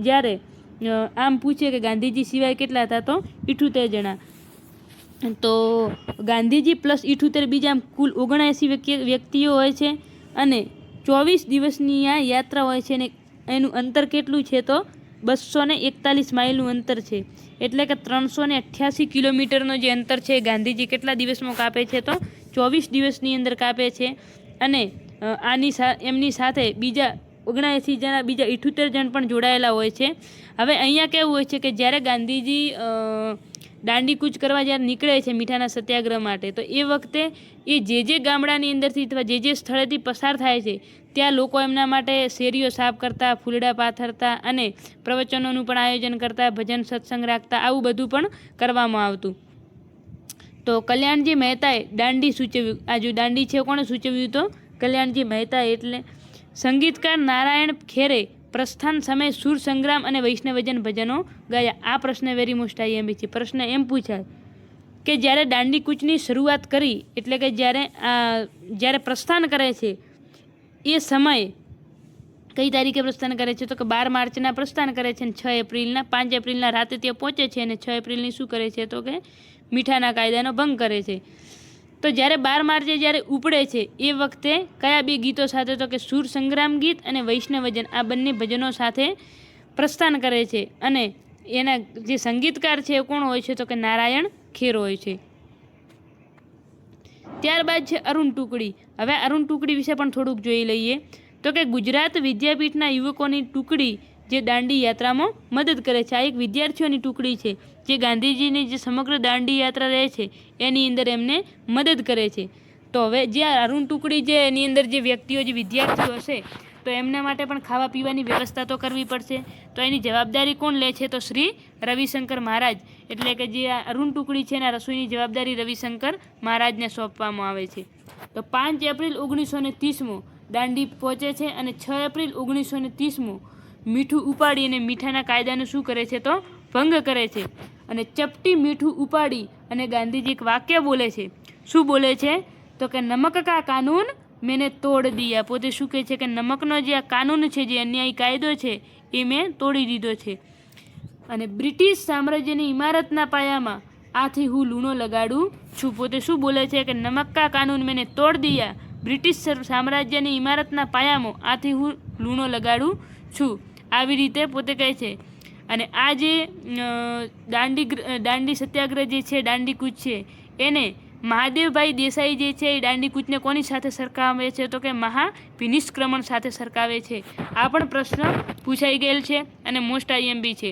જ્યારે આમ પૂછે કે ગાંધીજી સિવાય કેટલા હતા? તો 78 જણા. તો ગાંધીજી પ્લસ 78 બીજા કુલ 79 વ્યક્તિઓ હોય છે, અને 24 દિવસની આ યાત્રા હોય છે, અને એનું અંતર કેટલું છે? તો 241 માઇલનું અંતર છે. એટલે કે 388 કિલોમીટરનો જે અંતર છે ગાંધીજી કેટલા દિવસમાં કાપે છે? તો 24 દિવસની અંદર કાપે છે. અને એમની સાથે બીજા 79 જણા, બીજા 78 જણ પણ જોડાયેલા હોય છે. હવે અહીંયા કેવું હોય છે કે જ્યારે ગાંધીજી દાંડી કૂચ કરવા જ્યારે નીકળે છે મીઠાના સત્યાગ્રહ માટે, તો એ વખતે એ જે ગામડાની અંદરથી અથવા જે સ્થળેથી પસાર થાય છે ત્યાં લોકો એમના માટે શેરીઓ સાફ કરતા, ફૂલડા પાથરતા અને પ્રવચનોનું પણ આયોજન કરતા, ભજન સત્સંગ રાખતા, આવું બધું પણ કરવામાં આવતું. તો કલ્યાણજી મહેતાએ દાંડી સૂચવ્યું. આ જો દાંડી છે કોણે સૂચવ્યું? તો કલ્યાણજી મહેતા. એટલે સંગીતકાર નારાયણ ખેરે પ્રસ્થાન સમયે સુર સંગ્રામ અને વૈષ્ણવજન ભજનો ગાયા. આ પ્રશ્ન વેરી મોસ્ટ IMP છે. પ્રશ્ન એમ પૂછાય કે જ્યારે દાંડી કૂચની શરૂઆત કરી, એટલે કે જ્યારે પ્રસ્થાન કરે છે એ સમયે કઈ તારીખે પ્રસ્થાન કરે છે? તો કે 12 માર્ચના પ્રસ્થાન કરે છે, અને 6 એપ્રિલના, 5 એપ્રિલના રાતે ત્યાં પહોંચે છે, અને 6 એપ્રિલની શું કરે છે? તો કે મીઠાના કાયદાનો ભંગ કરે છે. તો જ્યારે 12 માર્ચે જ્યારે ઉપડે છે એ વખતે કયા બે ગીતો સાથે? તો કે સુર સંગ્રામ ગીત અને વૈષ્ણવજન, આ બંને ભજનો સાથે પ્રસ્થાન કરે છે. અને એના જે સંગીતકાર છે એ કોણ હોય છે? તો કે નારાયણ ખેર હોય છે. ત્યારબાદ છે અરુણ ટુકડી. હવે અરુણ ટુકડી વિશે પણ થોડુંક જોઈ લઈએ. તો કે ગુજરાત વિદ્યાપીઠના યુવકોની ટુકડી જે દાંડી યાત્રામાં મદદ કરે છે. આ એક વિદ્યાર્થીઓની ટુકડી છે જે ગાંધીજીની જે સમગ્ર દાંડી યાત્રા રહે છે એની અંદર એમને મદદ કરે છે. તો હવે જે અરુણ ટુકડી જે એની અંદર જે વ્યક્તિઓ, જે વિદ્યાર્થીઓ હશે, તો એમના માટે પણ ખાવા પીવાની વ્યવસ્થા તો કરવી પડશે. તો એની જવાબદારી કોણ લે છે? તો શ્રી રવિશંકર મહારાજ. એટલે કે જે આ અરુણ ટુકડી છે એના રસોઈની જવાબદારી રવિશંકર મહારાજને સોંપવામાં આવે છે. તો 5 એપ્રિલ 1930 દાંડી પહોંચે છે, અને 6 એપ્રિલ 1930 મીઠું ઉપાડી અને મીઠાના કાયદાનું શું કરે છે? તો ભંગ કરે છે. અને ચપટી મીઠું ઉપાડી અને ગાંધીજી એક વાક્ય બોલે છે. શું બોલે છે? તો કે નમક કા કાનૂન મેને તોડ દિયા. પોતે શું કહે છે? કે નમકનો જે આ કાનૂન છે, જે અન્યાયી કાયદો છે, એ મેં તોડી દીધો છે. અને બ્રિટિશ સામ્રાજ્યની ઇમારતના પાયામાં આથી હું લૂણો લગાડું છું. પોતે શું બોલે છે? કે નમક કા કાનૂન મેને તોડ દિયા. બ્રિટિશ સામ્રાજ્યની ઇમારતના પાયામાં આથી હું લૂણો લગાડું છું. આવી રીતે પોતે કહે છે. અને આ જે દાંડી સત્યાગ્રહ જે છે, દાંડી કૂચ છે, એને મહાદેવભાઈ દેસાઈ જે છે એ દાંડી કૂચને કોની સાથે સરખાવે છે? તો કે મહાવિનિષ્ક્રમણ સાથે સરખાવે છે. આ પણ પ્રશ્ન પૂછાઈ ગયેલ છે અને મોસ્ટ IMP છે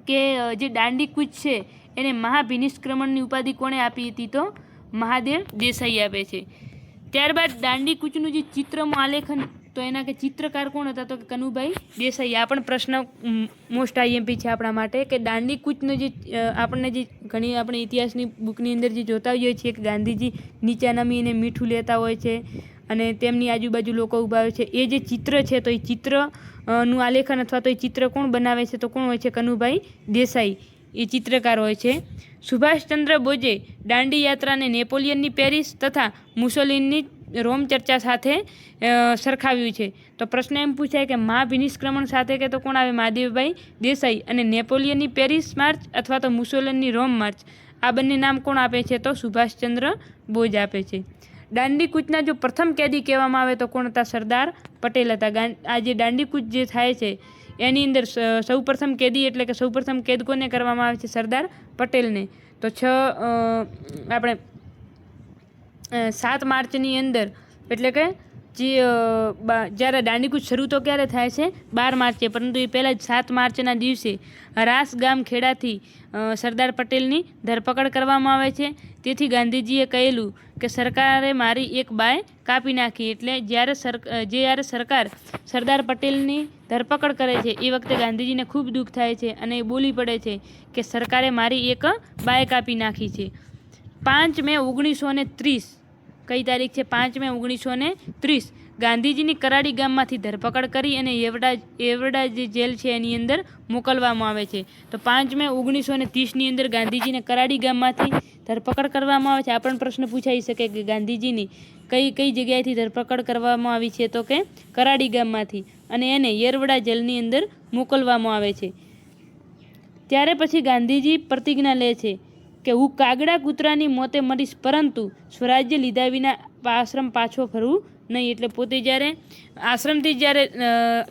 કે જે દાંડી કૂચ છે એને મહાભિનિષ્ક્રમણની ઉપાધિ કોણે આપી હતી? તો મહાદેવ દેસાઈ આપે છે. ત્યારબાદ દાંડી કૂચનું જે ચિત્રમાં આલેખન, તો એના કે ચિત્રકાર કોણ હતા? તો કે કનુભાઈ દેસાઈ. આ પણ પ્રશ્ન મોસ્ટ આઈએમપી છે આપણા માટે કે દાંડી કૂચનો જે આપણને જે ઘણી આપણે ઇતિહાસની બુકની અંદર જે જોતા હોઈએ છીએ કે ગાંધીજી નીચે નમીને મીઠું લેતા હોય છે અને તેમની આજુબાજુ લોકો ઊભા હોય છે, એ જે ચિત્ર છે તો એ ચિત્ર નું આલેખન અથવા તો એ ચિત્ર કોણ બનાવે છે? તો કોણ હોય છે? કનુભાઈ દેસાઈ એ ચિત્રકાર હોય છે. સુભાષચંદ્ર બોઝે દાંડી યાત્રાને નેપોલિયનની પેરિસ તથા મુસોલિનની રોમ ચર્ચા સાથે સરખાવ્યું છે. તો પ્રશ્ન એમ પૂછાય કે મહાભિનિષ્ક્રમણ સાથે કે તો કોણ આવે? મહાદેવભાઈ દેસાઈ. અને નેપોલિયનની પેરિસ માર્ચ અથવા તો મુસોલિનની રોમ માર્ચ, આ બંને નામ કોણ આપે છે? તો સુભાષચંદ્ર બોઝ આપે છે. દાંડી કૂચના જો પ્રથમ કેદી કહેવામાં આવે તો કોણ હતા? સરદાર પટેલ હતા. આ જે દાંડી કૂચ જે થાય છે એની અંદર સૌપ્રથમ કેદી એટલે કે સૌપ્રથમ કેદ કોને કરવામાં આવે છે? સરદાર પટેલને. તો 7 માર્ચની અંદર એટલે કે જે જ્યારે દાંડીકૂચ શરૂ તો ક્યારે થાય છે? 12 માર્ચે, પરંતુ એ પહેલાં જ 7 માર્ચના દિવસે રાસ ગામ ખેડાથી સરદાર પટેલની ધરપકડ કરવામાં આવે છે. તેથી ગાંધીજીએ કહેલું કે સરકારે મારી એક બાય કાપી નાખી. એટલે જ્યારે સરકાર સરદાર પટેલની ધરપકડ કરે છે એ વખતે ગાંધીજીને ખૂબ દુઃખ થાય છે અને એ બોલી પડે છે કે સરકારે મારી એક બાય કાપી નાખી છે. 5 મે 1930, કઈ તારીખ છે? 5 મે 1930 ગાંધીજીની કરાડી ગામમાંથી ધરપકડ કરી અને એવડા જે જેલ છે એની અંદર મોકલવામાં આવે છે. તો 5 મે 1930ની અંદર ગાંધીજીને કરાડી ગામમાંથી ધરપકડ કરવામાં આવે છે. આ પણ પ્રશ્ન પૂછાઈ શકે કે ગાંધીજીની કઈ જગ્યાએથી ધરપકડ કરવામાં આવી છે? તો કે કરાડી ગામમાંથી, અને એને યેરવડા જેલની અંદર મોકલવામાં આવે છે. ત્યારે પછી ગાંધીજી પ્રતિજ્ઞા લે છે કે હું કાગડા કૂતરાની મોતે મરીશ, પરંતુ સ્વરાજ્ય લીધા વિના આશ્રમ પાછો ફરવું નહીં. એટલે પોતે જ્યારે આશ્રમથી જ્યારે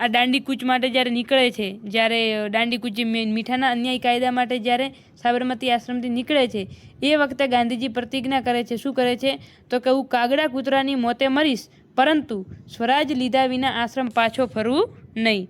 આ દાંડી કૂચ માટે જ્યારે નીકળે છે, જ્યારે દાંડી કૂચ મીઠાના અન્યાય કાયદા માટે જ્યારે સાબરમતી આશ્રમથી નીકળે છે એ વખતે ગાંધીજી પ્રતિજ્ઞા કરે છે. શું કરે છે? તો કે હું કાગડા કૂતરાની મોતે મરીશ, પરંતુ સ્વરાજ લીધા વિના આશ્રમ પાછો ફરવું નહીં.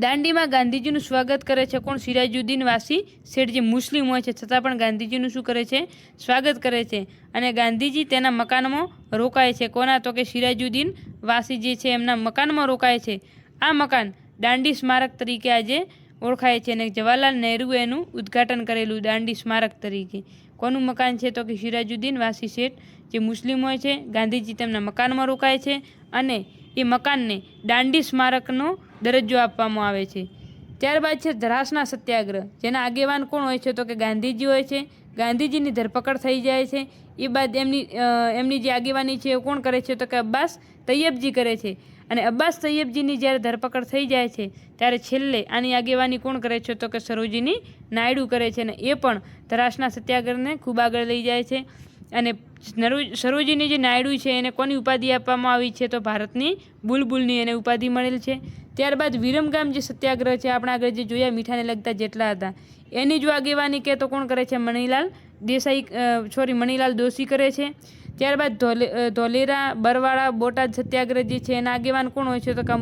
દાંડીમાં ગાંધીજીનું સ્વાગત કરે છે કોણ? સિરાજુદ્દીન વાસી શેઠ, જે મુસ્લિમ હોય છે છતાં પણ ગાંધીજીનું શું કરે છે? સ્વાગત કરે છે. અને ગાંધીજી તેના મકાનમાં રોકાય છે. કોના? તો કે સિરાજુદ્દીન વાસી જે છે એમના મકાનમાં રોકાય છે. આ મકાન દાંડી સ્મારક તરીકે આજે ઓળખાય છે અને જવાહરલાલ નહેરુએ એનું ઉદ્ઘાટન કરેલું દાંડી સ્મારક તરીકે. કોનું મકાન છે? તો કે સિરાજુદ્દીન વાસી શેઠ, જે મુસ્લિમ હોય છે. ગાંધીજી તેમના મકાનમાં રોકાય છે અને એ મકાનને દાંડી સ્મારકનો દરજ્જો આપવામાં આવે છે. ત્યારબાદ છે દ્રાસના સત્યાગ્રહ, જેના આગેવાન કોણ હોય છે? તો કે ગાંધીજી હોય છે. ગાંધીજીની ધરપકડ થઈ જાય છે. એ બાદ એમની જે આગેવાની છે એ કોણ કરે છે? તો કે અબ્બાસ તૈયબજી કરે છે. અને અબ્બાસ તૈયબજીની જ્યારે ધરપકડ થઈ જાય છે ત્યારે છેલ્લે આની આગેવાની કોણ કરે છે? તો કે સરોજિની નાયડુ કરે છે. અને એ પણ દ્રાસના સત્યાગ્રહને ખૂબ આગળ લઈ જાય છે. અને સરોજિની જે નાયડુ છે એને કોની ઉપાધિ આપવામાં આવી છે? તો ભારતની બુલબુલની એને ઉપાધિ મળેલ છે. ત્યારબાદ વિરમગામ જે સત્યાગ્રહ છે આપણે આગળ જે જોયા મીઠાને લગતા જેટલા હતા, એની જો આગેવાની કે તો કોણ કરે છે? મણીલાલ દોશી કરે છે. ત્યારબાદ ધોલેરા, બરવાળા, બોટાદ સત્યાગ્રહ જે છે એના આગેવાન કોણ હોય છે? તો કે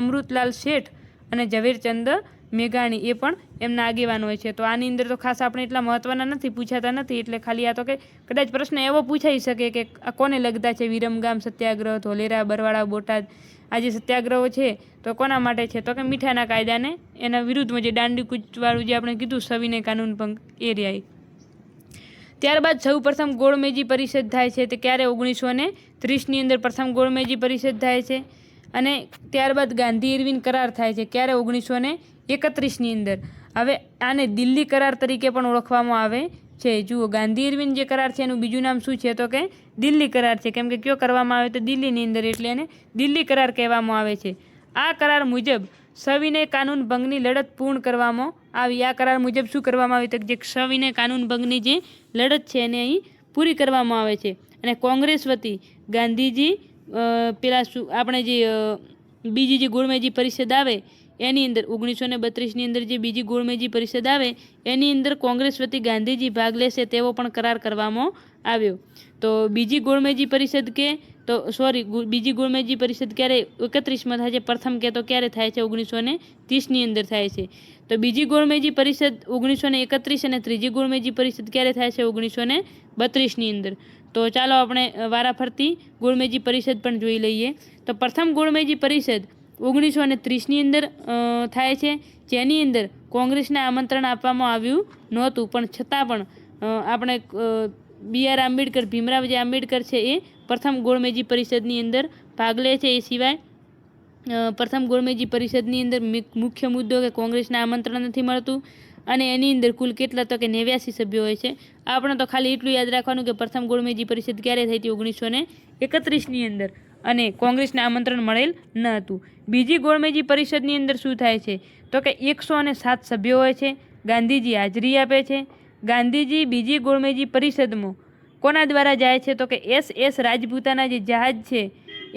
અમૃતલાલ શેઠ અને ઝવેરચંદ મેઘાણી, એ પણ એમના આગેવાન હોય છે. તો આની અંદર તો ખાસ આપણે એટલા મહત્વના નથી, પૂછાતા નથી, એટલે ખાલી આ તો કે કદાચ પ્રશ્ન એવો પૂછાઈ શકે કે આ કોને લગતા છે? વિરમગામ સત્યાગ્રહ, ધોલેરા, બરવાળા, બોટાદ, આ જે સત્યાગ્રહો છે તો કોના માટે છે? તો કે મીઠાના કાયદાને એના વિરુદ્ધમાં જે દાંડી કૂચવાળું જે આપણે કીધું સવિનય કાનૂન ભંગ એરિયાએ. ત્યારબાદ સૌ પ્રથમ ગોળમેજી પરિષદ થાય છે. તે ક્યારે? 1930ની અંદર પ્રથમ ગોળમેજી પરિષદ થાય છે. અને ત્યારબાદ ગાંધી ઇરવિન કરાર થાય છે. ક્યારે? 1931ની અંદર. હવે આને દિલ્હી કરાર તરીકે પણ ઓળખવામાં આવે છે. જુઓ, ગાંધી ઇરવિન જે કરાર છે એનું બીજું નામ શું છે? તો કે દિલ્હી કરાર છે. કેમ કે કયો કરવામાં આવે? તો દિલ્હીની અંદર, એટલે એને દિલ્હી કરાર કહેવામાં આવે છે. આ કરાર મુજબ સવિનય કાનૂન ભંગની લડત પૂર્ણ કરવામાં આવી. આ કરાર મુજબ શું કરવામાં આવી? તો જે સવિનય કાનૂન ભંગની જે લડત છે એને અહીં પૂરી કરવામાં આવે છે. અને કોંગ્રેસ વતી ગાંધીજી આપણે જે બીજી જે ગોળમેજી પરિષદ આવે એની અંદર 1932ની અંદર જે બીજી ગોળમેજી પરિષદ આવે એની અંદર કોંગ્રેસ વતી ગાંધીજી ભાગ લેશે તેવો પણ કરાર કરવામાં આવ્યો. તો બીજી ગોળમેજી પરિષદ કે તો બીજી ગોળમેજી પરિષદ ક્યારે 31માં થાય છે? પ્રથમ કહેતો ક્યારે થાય છે? 1930ની અંદર થાય છે. તો બીજી ગોળમેજી પરિષદ 1931 અને ત્રીજી ગોળમેજી પરિષદ ક્યારે થાય છે? 1932ની અંદર. તો ચાલો આપણે વારાફરતી ગોળમેજી પરિષદ પણ જોઈ લઈએ. તો પ્રથમ ગોળમેજી પરિષદ 1930ની અંદર થાય છે, જેની અંદર કોંગ્રેસને આમંત્રણ આપવામાં આવ્યું નહોતું, પણ છતાં પણ આપણે BR આંબેડકર, ભીમરાવજી આંબેડકર છે એ પ્રથમ ગોળમેજી પરિષદની અંદર ભાગ લે છે. એ સિવાય પ્રથમ ગોળમેજી પરિષદની અંદર મુખ્ય મુદ્દો કે કોંગ્રેસને આમંત્રણ નથી મળતું, અને એની અંદર કુલ કેટલા? તો કે 89 સભ્યો હોય છે. આપણે તો ખાલી એટલું યાદ રાખવાનું કે પ્રથમ ગોળમેજી પરિષદ ક્યારે થઈ હતી? 1931ની અંદર, અને કોંગ્રેસને આમંત્રણ મળેલ ન હતું. બીજી ગોળમેજી પરિષદની અંદર શું થાય છે? તો કે 107 સભ્યો હોય છે. ગાંધીજી હાજરી આપે છે. ગાંધીજી બીજી ગોળમેજી પરિષદમાં કોના દ્વારા જાય છે? તો કે SS રાજપૂતાના જે જહાજ છે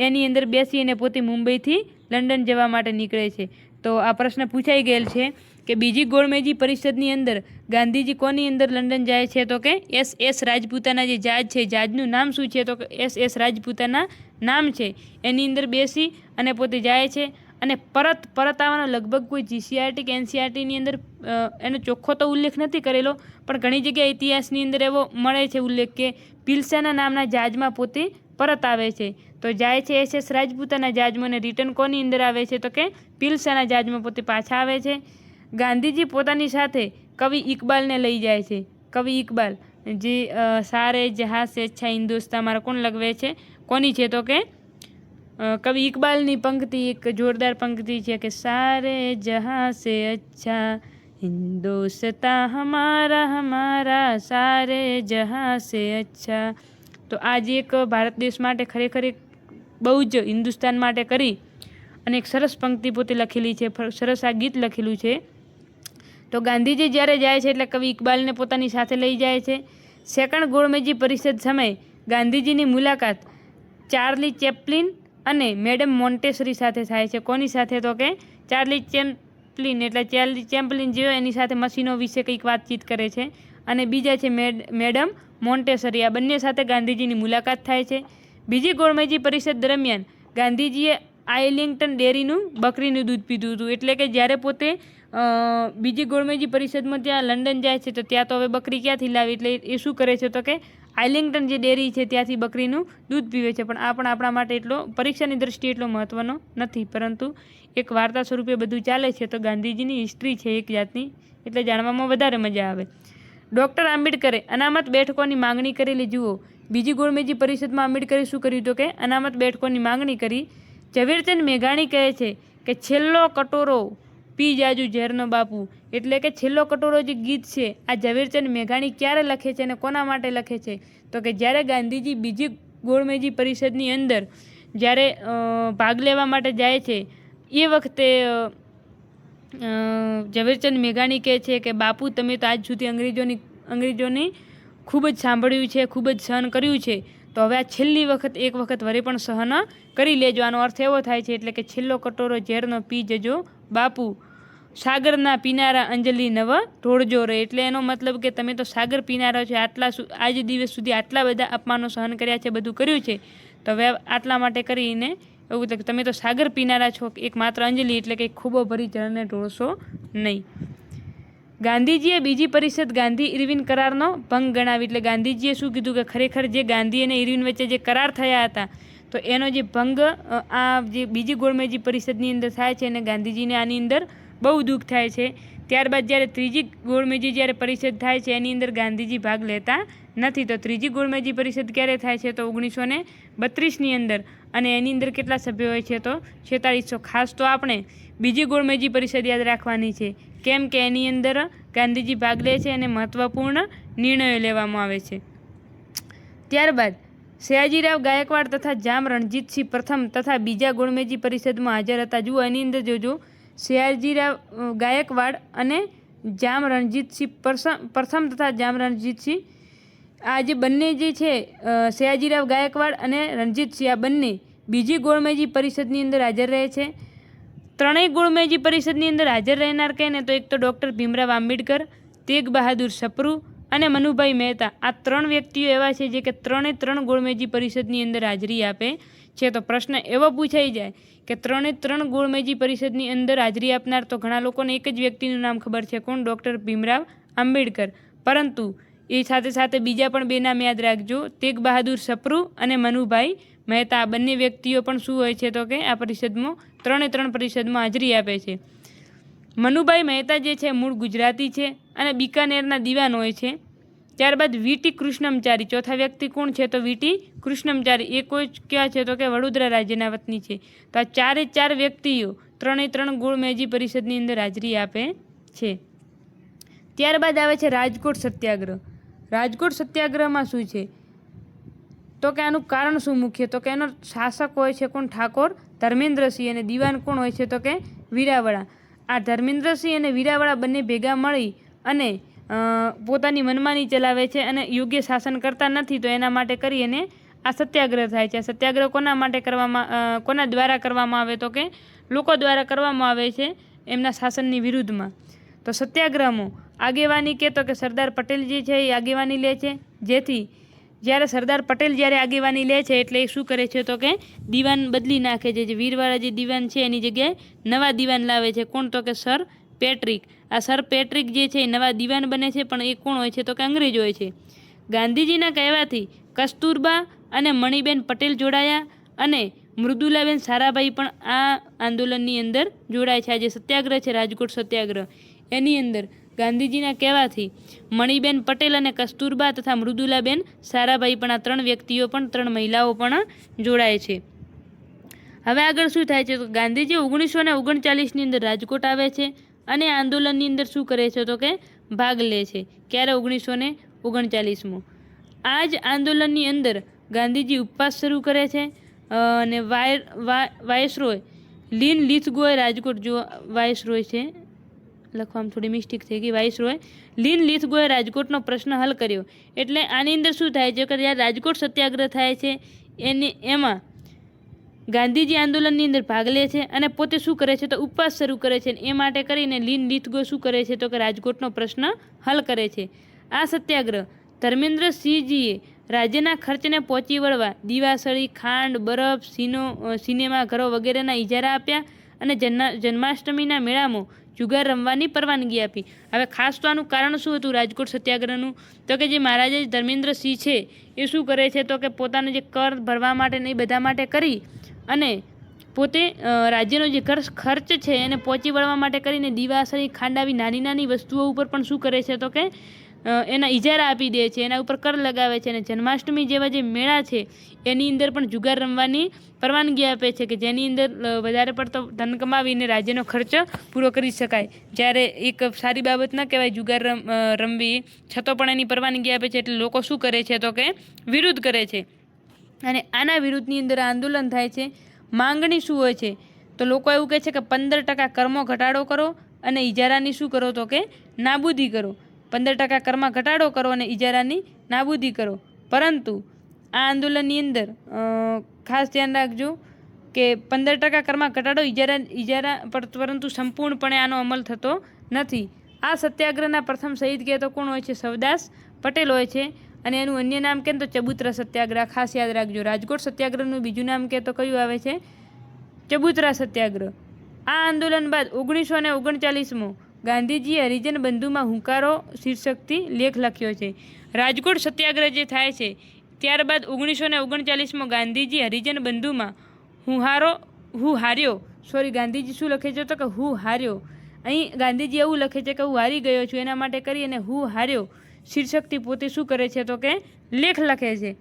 એની અંદર બેસી અને પોતે મુંબઈથી લંડન જવા માટે નીકળે છે. તો આ પ્રશ્ન પૂછાઈ ગયેલ છે કે બીજી ગોળમેજી પરિષદની અંદર ગાંધીજી કોની અંદર લંડન જાય છે? તો કે SS રાજપૂતાના જે જહાજ છે, જહાજનું નામ શું છે? તો કે SS રાજપૂતાના નામ છે. એની અંદર બેસી અને પોતે જાય છે, અને પરત આવવાનો લગભગ કોઈ GCRT કે NCRTની અંદર એનો ચોખ્ખો તો ઉલ્લેખ નથી કરેલો, પણ ઘણી જગ્યાએ ઇતિહાસની અંદર એવો મળે છે ઉલ્લેખ કે પિલસેના નામના જહાજમાં પોતે પરત આવે છે. તો જાય છે SS રાજપૂતાના જહાજમાં, અને રિટર્ન કોની અંદર આવે છે? તો કે પિલસેના જહાજમાં પોતે પાછા આવે છે. ગાંધીજી પોતાની સાથે કવિ ઇકબાલને લઈ જાય છે. કવિ ઇકબાલ જે સારે જહાં સે અચ્છા હિન્દુસ્तान મારા કોણ લગવે છે? કોની છે? તો કે કવિ ઇકબાલની પંક્તિ, એક જોરદાર પંક્તિ છે કે સારે જહાં સે અચ્છા હિન્દુસ્तान હમારા હમારા સારે જહાં સે અચ્છા. તો આ જે એક ભારત દેશ માટે ખરેખર એક બહુ જ હિન્દુસ્તાન માટે કરી અને એક સરસ પંક્તિ પોતે લખેલી છે, સરસ આ ગીત લખેલું છે. તો ગાંધીજી જ્યારે જાય છે એટલે કવિ ઇકબાલને પોતાની સાથે લઈ જાય છે. સેકન્ડ ગોળમેજી પરિષદ સમયે ગાંધીજીની મુલાકાત ચાર્લી ચેપ્લિન અને મેડમ મોન્ટેસરી સાથે થાય છે. કોની સાથે? તો કે ચાર્લી ચેમ્પલિન જે એની સાથે મશીનો વિશે કંઈક વાતચીત કરે છે, અને બીજા છે મેડમ મોન્ટેસરી. આ બંને સાથે ગાંધીજીની મુલાકાત થાય છે. બીજી ગોળમેજી પરિષદ દરમિયાન ગાંધીજીએ આર્લિંગ્ટન ડેરીનું બકરીનું દૂધ પીધું હતું. એટલે કે જ્યારે પોતે બીજી ગોળમેજી પરિષદમાં ત્યાં લંડન જાય છે, તો ત્યાં તો હવે બકરી ક્યાંથી લાવી, એટલે એ શું કરે છે? તો કે આર્લિંગ્ટન જે ડેરી છે ત્યાંથી બકરીનું દૂધ પીવે છે. પણ આ પણ આપણા માટે એટલો પરીક્ષાની દ્રષ્ટિએ એટલો મહત્ત્વનો નથી, પરંતુ એક વાર્તા સ્વરૂપે બધું ચાલે છે. તો ગાંધીજીની હિસ્ટ્રી છે એક જાતની, એટલે જાણવામાં વધારે મજા આવે. ડૉક્ટર આંબેડકરે અનામત બેઠકોની માંગણી કરેલી. જુઓ, બીજી ગોળમેજી પરિષદમાં આંબેડકરે શું કર્યું? તો કે અનામત બેઠકોની માંગણી કરી. ઝવેરચંદ મેઘાણી કહે છે કે છેલ્લો કટોરો પી જાજુ ઝેરનો બાપુ. એટલે કે છેલ્લો કટોરો જે ગીત છે આ ઝવેરચંદ મેઘાણી ક્યારે લખે છે અને કોના માટે લખે છે? તો કે જ્યારે ગાંધીજી બીજી ગોળમેજી પરિષદની અંદર જ્યારે ભાગ લેવા માટે જાય છે એ વખતે ઝવેરચંદ મેઘાણી કહે છે કે બાપુ, તમે તો આજ સુધી અંગ્રેજોની ખૂબ જ સાંભળ્યું છે, ખૂબ જ સહન કર્યું છે, તો હવે આ છેલ્લી વખત એક વખત વરે પણ સહન કરી લેજો. આનો અર્થ એવો થાય છે એટલે કે છેલ્લો કટોરો ઝેરનો પી જજો બાપુ, સાગરના પીનારા અંજલિ નવ ઢોળજો રે. એટલે એનો મતલબ કે તમે તો સાગર પીનારા છો, આજ દિવસ સુધી આટલા બધા અપમાનો સહન કર્યા છે, બધું કર્યું છે, તો હવે આટલા માટે કરીને એવું કે તમે તો સાગર પીનારા છો, એક માત્ર અંજલિ એટલે કે ખૂબો ભરી જળને ઢોળશો નહીં. ગાંધીજીએ બીજી પરિષદ ગાંધી ઇરવિન કરારનો ભંગ ગણાવી. એટલે ગાંધીજીએ શું કીધું કે ખરેખર જે ગાંધી અને ઇરવિન વચ્ચે જે કરાર થયા હતા, તો એનો જે ભંગ આ જે બીજી ગોળમેજી પરિષદની અંદર થાય છે, અને ગાંધીજીને આની અંદર બહુ દુઃખ થાય છે. ત્યારબાદ જ્યારે ત્રીજી ગોળમેજી જ્યારે પરિષદ થાય છે એની અંદર ગાંધીજી ભાગ લેતા નથી. તો ત્રીજી ગોળમેજી પરિષદ ક્યારે થાય છે? તો 1932ની અંદર, અને એની અંદર કેટલા સભ્યો હોય છે? તો 4600. ખાસ તો આપણે બીજી ગોળમેજી પરિષદ યાદ રાખવાની છે, કેમ કે એની અંદર ગાંધીજી ભાગ લે છે અને મહત્ત્વપૂર્ણ નિર્ણયો લેવામાં આવે છે. ત્યારબાદ સયાજીરાવ ગાયકવાડ તથા જામ રણજીતસિંહ પ્રથમ તથા બીજા ગોળમેજી પરિષદમાં હાજર હતા. જુઓ, એની અંદર જોજો, સયાજીરાવ ગાયકવાડ અને જામ રણજીતસિંહ પ્રથમ તથા જામ રણજીતસિંહ, આ જે બંને જે છે સયાજીરાવ ગાયકવાડ અને રણજીતસિંહ, આ બંને બીજી ગોળમેજી પરિષદની અંદર હાજર રહે છે. ત્રણેય ગોળમેજી પરિષદની અંદર હાજર રહેનાર કહે ને તો એક તો ડૉક્ટર ભીમરાવ આંબેડકર, તેગ બહાદુર સપ્રુ અને મનુભાઈ મહેતા આ 3 વ્યક્તિઓ એવા છે જે કે 3 ગોળમેજી પરિષદની અંદર હાજરી આપે છે. તો પ્રશ્ન એવો પૂછાઈ જાય કે 3 ગોળમેજી પરિષદની અંદર હાજરી આપનાર તો ઘણા લોકોને એક જ વ્યક્તિનું નામ ખબર છે, કોણ? ડૉક્ટર ભીમરાવ આંબેડકર. પરંતુ એ સાથે સાથે બીજા પણ 2 નામ યાદ રાખજો, તેગ બહાદુર સપ્રુ અને મનુભાઈ મહેતા. આ બંને વ્યક્તિઓ પણ શું હોય છે તો કે આ પરિષદમાં 3 પરિષદમાં હાજરી આપે છે. મનુભાઈ મહેતા જે છે મૂળ ગુજરાતી છે અને બિકાનેરના દિવાન હોય છે. ત્યારબાદ વીટી કૃષ્ણમચારી, ચોથા વ્યક્તિ કોણ છે તો વીટી કૃષ્ણમચારી. એ કોઈ ક્યાં છે તો કે વડોદરા રાજ્યના વતની છે. તો આ 4 વ્યક્તિઓ 3 ગોળમેજી પરિષદની અંદર હાજરી આપે છે. ત્યારબાદ આવે છે રાજકોટ સત્યાગ્રહ. રાજકોટ સત્યાગ્રહમાં શું છે તો કે આનું કારણ શું મુખ્ય તો કે એનો શાસક હોય છે કોણ? ઠાકોર ધર્મેન્દ્રસિંહ. અને દિવાન કોણ હોય છે તો કે વીરાવળા. આ ધર્મેન્દ્રસિંહ અને વીરાવળા બંને ભેગા મળી અને પોતાની મનમાની ચલાવે છે અને યોગ્ય શાસન કરતા નથી. તો એના માટે કરી અને આ સત્યાગ્રહ થાય છે. આ સત્યાગ્રહ કોના માટે કરવામાં, કોના દ્વારા કરવામાં આવે તો કે લોકો દ્વારા કરવામાં આવે છે એમના શાસનની વિરુદ્ધમાં. તો સત્યાગ્રહમાં આગેવાની કે તો કે સરદાર પટેલ જે છે એ આગેવાની લે છે. જેથી જ્યારે સરદાર પટેલ જ્યારે આગેવાની લે છે એટલે એ શું કરે છે તો કે દિવાન બદલી નાખે છે. જે વીરવાળા જે દિવાન છે એની જગ્યાએ નવા દિવાન લાવે છે. કોણ તો કે સર પેટ્રિક. આ સર પેટ્રિક જે છે એ નવા દિવાન બને છે, પણ એ કોણ હોય છે તો કે અંગ્રેજ હોય છે. ગાંધીજીના કહેવાથી કસ્તુરબા અને મણિબેન પટેલ જોડાયા અને મૃદુલાબેન સારાભાઈ પણ આ આંદોલનની અંદર જોડાય છે. આ જે સત્યાગ્રહ છે રાજકોટ સત્યાગ્રહ, એની અંદર ગાંધીજીના કહેવાથી મણિબેન પટેલ અને કસ્તુરબા તથા મૃદુલાબેન સારાભાઈ પણ આ 3 વ્યક્તિઓ પણ 3 મહિલાઓ પણ જોડાય છે. હવે આગળ શું થાય છે તો ગાંધીજી 1939ની અંદર રાજકોટ આવે છે અને આંદોલનની અંદર શું કરે છે તો કે ભાગ લે છે. ક્યારે? 1939માં. આ જ આંદોલનની અંદર ગાંધીજી ઉપવાસ શરૂ કરે છે અને વાયસરોય લીન લીથગોએ રાજકોટ, જો વાયસરોય છે લખવામાં થોડી મિસ્ટેક થઈ ગઈ, વાયસરોય લીન લીથગોએ રાજકોટનો પ્રશ્ન હલ કર્યો. એટલે આની અંદર શું થાય છે કે જ્યારે રાજકોટ સત્યાગ્રહ થાય છે એમાં ગાંધીજી આંદોલનની અંદર ભાગ લે છે અને પોતે શું કરે છે તો ઉપવાસ શરૂ કરે છે. એ માટે કરીને લીન લીથગો શું કરે છે તો કે રાજકોટનો પ્રશ્ન હલ કરે છે. આ સત્યાગ્રહ ધર્મેન્દ્રસિંહજીએ રાજ્યના ખર્ચને પહોંચી વળવા દીવાસળી, ખાંડ, બરફ, સિનેમાઘરો વગેરેના ઇજારા આપ્યા અને જન્માષ્ટમીના મેળામાં જુગાર રમવાની પરવાનગી આપી. હવે ખાસ તો આનું કારણ શું હતું રાજકોટ સત્યાગ્રહનું તો કે જે મહારાજા ધર્મેન્દ્રસિંહ છે એ શું કરે છે તો કે પોતાનો જે કર ભરવા માટે ને એ બધા માટે કરી અને પોતે રાજ્યનો જે ખર્ચ છે એને પહોંચી વળવા માટે કરીને દીવાસળી, ખાંડ આવી નાની વસ્તુઓ ઉપર પણ શું કરે છે તો કે એના ઇજારા આપી દે છે, એના ઉપર કર લગાવે છે. અને જન્માષ્ટમી જેવા જે મેળા છે એની અંદર પણ જુગાર રમવાની પરવાનગી આપે છે કે જેની અંદર વધારે પડતો ધન કમાવીને રાજ્યનો ખર્ચ પૂરો કરી શકાય. જ્યારે એક સારી બાબત ન કહેવાય જુગાર રમવી, છતાં પણ એની પરવાનગી આપે છે. એટલે લોકો શું કરે છે તો કે વિરોધ કરે છે અને આના વિરુદ્ધની અંદર આંદોલન થાય છે. માંગણી શું હોય છે તો લોકો એવું કહે છે કે 15% કરમો ઘટાડો કરો અને ઇજારાની શું કરો તો કે નાબૂદી કરો. 15% કરમાં ઘટાડો કરો અને ઇજારાની નાબૂદી કરો. પરંતુ આ આંદોલનની અંદર ખાસ ધ્યાન રાખજો કે 15% કરમાં ઘટાડો ઇજારા પરંતુ સંપૂર્ણપણે આનો અમલ થતો નથી. આ સત્યાગ્રહના પ્રથમ શહીદ કહે તો કોણ હોય છે? સવદાસ પટેલ હોય છે. અને એનું અન્ય નામ કહે તો ચબુતરા સત્યાગ્રહ. ખાસ યાદ રાખજો. રાજકોટ સત્યાગ્રહનું બીજું નામ કહે તો કયું આવે છે? ચબુતરા સત્યાગ્રહ. આ આંદોલન બાદ 1939માં ગાંધીજીએ હરિજન બંધુમાં હુંકારો શીર્ષકથી લેખ લખ્યો છે. રાજકોટ સત્યાગ્રહ જે થાય છે ત્યારબાદ 1939માં ગાંધીજી હરિજન બંધુમાં ગાંધીજી શું લખે છે તો કે હું હાર્યો. અહીં ગાંધીજી એવું લખે છે કે હું હારી ગયો છું, એના માટે કરી અને હું હાર્યો શીર્ષકથી પોતે શું કરે છે તો કે લેખ લખે છે.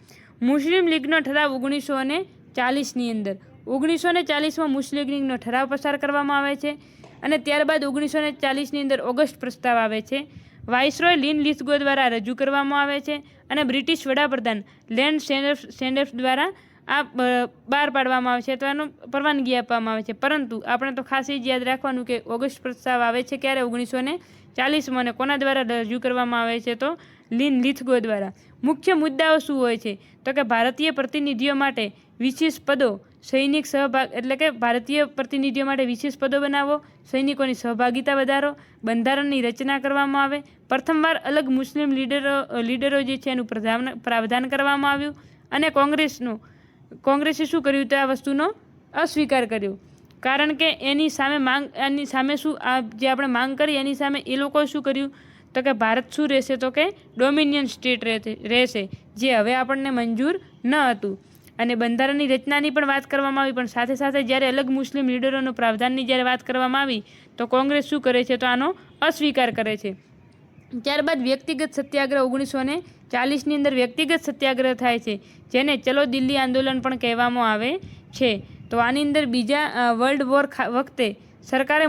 મુસ્લિમ લીગનો ઠરાવ 1940ની અંદર 1940માં મુસ્લિમ લીગનો ઠરાવ પસાર કરવામાં આવે છે અને ત્યારબાદ 1940ની અંદર ઓગસ્ટ પ્રસ્તાવ આવે છે. વાઇસરોય લીન લીથગો દ્વારા રજૂ કરવામાં આવે છે અને બ્રિટિશ વડાપ્રધાન લેન્ડ સેન્ડર્સ દ્વારા આ બહાર પાડવામાં આવે છે તો એનો પરવાનગી આપવામાં આવે છે. પરંતુ આપણે તો ખાસ એ જ યાદ રાખવાનું કે ઓગસ્ટ પ્રસ્તાવ આવે છે ક્યારે? 1940માં. અને કોના દ્વારા રજૂ કરવામાં આવે છે તો લીન લીથગો દ્વારા. મુખ્ય મુદ્દાઓ શું હોય છે તો કે ભારતીય પ્રતિનિધિઓ માટે વિશેષ પદો સૈનિક સહભાગ એટલે કે ભારતીય પ્રતિનિધિઓ માટે વિશેષ પદો બનાવો, સૈનિકોની સહભાગિતા વધારો, બંધારણની રચના કરવામાં આવે, પ્રથમવાર અલગ મુસ્લિમ લીડરો જે છે એનું પ્રાવધાન કરવામાં આવ્યું, અને કોંગ્રેસે શું કર્યું તો આ વસ્તુનો અસ્વીકાર કર્યો. કારણ કે એની સામે શું આ જે આપણે માંગ કરી એની સામે એ લોકોએ શું કર્યું તો કે ભારત શું રહેશે તો કે ડોમિનિયન સ્ટેટ રહેશે, જે હવે આપણને મંજૂર ન હતું. અને બંધારણની રચનાની પણ વાત કરવામાં આવી, પણ સાથે સાથે જ્યારે અલગ મુસ્લિમ લીડરોનો પ્રાવધાનની જ્યારે વાત કરવામાં આવી તો કોંગ્રેસ શું કરે છે તો આનો અસ્વીકાર કરે છે. ત્યારબાદ વ્યક્તિગત સત્યાગ્રહ 1940ની અંદર વ્યક્તિગત સત્યાગ્રહ થાય છે, જેને ચલો દિલ્હી આંદોલન પણ કહેવામાં આવે છે. તો આની અંદર બીજા વર્લ્ડ વોર વખતે સરકારને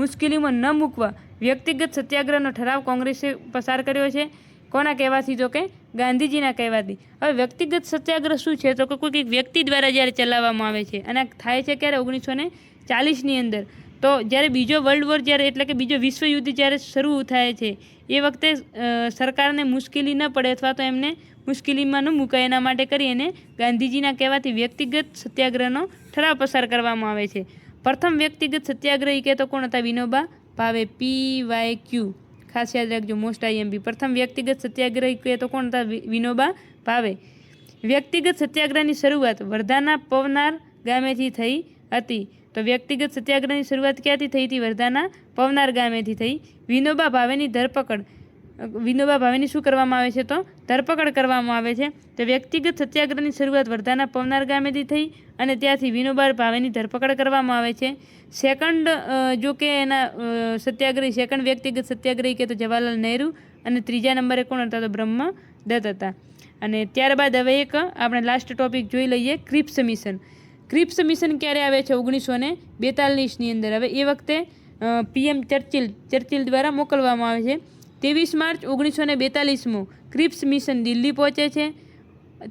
મુશ્કેલીમાં ન મૂકવા વ્યક્તિગત સત્યાગ્રહનો ઠરાવ કોંગ્રેસે પસાર કર્યો છે. કોના કહેવાથી તો કે ગાંધીજીના કહેવાથી. હવે વ્યક્તિગત સત્યાગ્રહ શું છે તો કે કોઈ વ્યક્તિ દ્વારા જ્યારે ચલાવવામાં આવે છે, અને થાય છે ક્યારે 1940ની અંદર. તો જ્યારે બીજો વર્લ્ડ વોર એટલે કે બીજો વિશ્વયુદ્ધ જ્યારે શરૂ થાય છે એ વખતે સરકારને મુશ્કેલી ન પડે અથવા તો એમને મુશ્કેલીમાં ન મુકાય એના માટે કરી અને ગાંધીજીના કહેવાથી વ્યક્તિગત સત્યાગ્રહનો ઠરાવ પસાર કરવામાં આવે છે. પ્રથમ વ્યક્તિગત સત્યાગ્રહી કે તો કોણ હતા? વિનોબા ભાવે. PYQ ખાસ યાદ રાખજો, મોસ્ટ IMP. પ્રથમ વ્યક્તિગત સત્યાગ્રહી કે તો કોણ હતા? વિનોબા ભાવે. વ્યક્તિગત સત્યાગ્રહની શરૂઆત વર્ધાના પવનાર ગામેથી થઈ હતી. તો વ્યક્તિગત સત્યાગ્રહની શરૂઆત ક્યાંથી થઈ હતી? વર્ધાના પવનાર ગામેથી થઈ. વિનોબા ભાવેની શું કરવામાં આવે છે તો ધરપકડ કરવામાં આવે છે. તો વ્યક્તિગત સત્યાગ્રહની શરૂઆત વર્ધાના પવનાર ગામેથી થઈ અને ત્યાંથી વિનોબા ભાવેની ધરપકડ કરવામાં આવે છે. સેકન્ડ જો કે એના સેકન્ડ વ્યક્તિગત સત્યાગ્રહી કે તો જવાહરલાલ નહેરુ, અને ત્રીજા નંબરે કોણ હતા તો બ્રહ્મદત્ત હતા. અને ત્યારબાદ હવે એક આપણે લાસ્ટ ટોપિક જોઈ લઈએ, ક્રિપ્સ મિશન. ક્રિપ્સ મિશન ક્યારે આવે છે? 1942ની અંદર. હવે એ વખતે PM ચર્ચિલ દ્વારા મોકલવામાં આવે છે. 23 માર્ચ 1942માં ક્રિપ્સ મિશન દિલ્હી પહોંચે છે.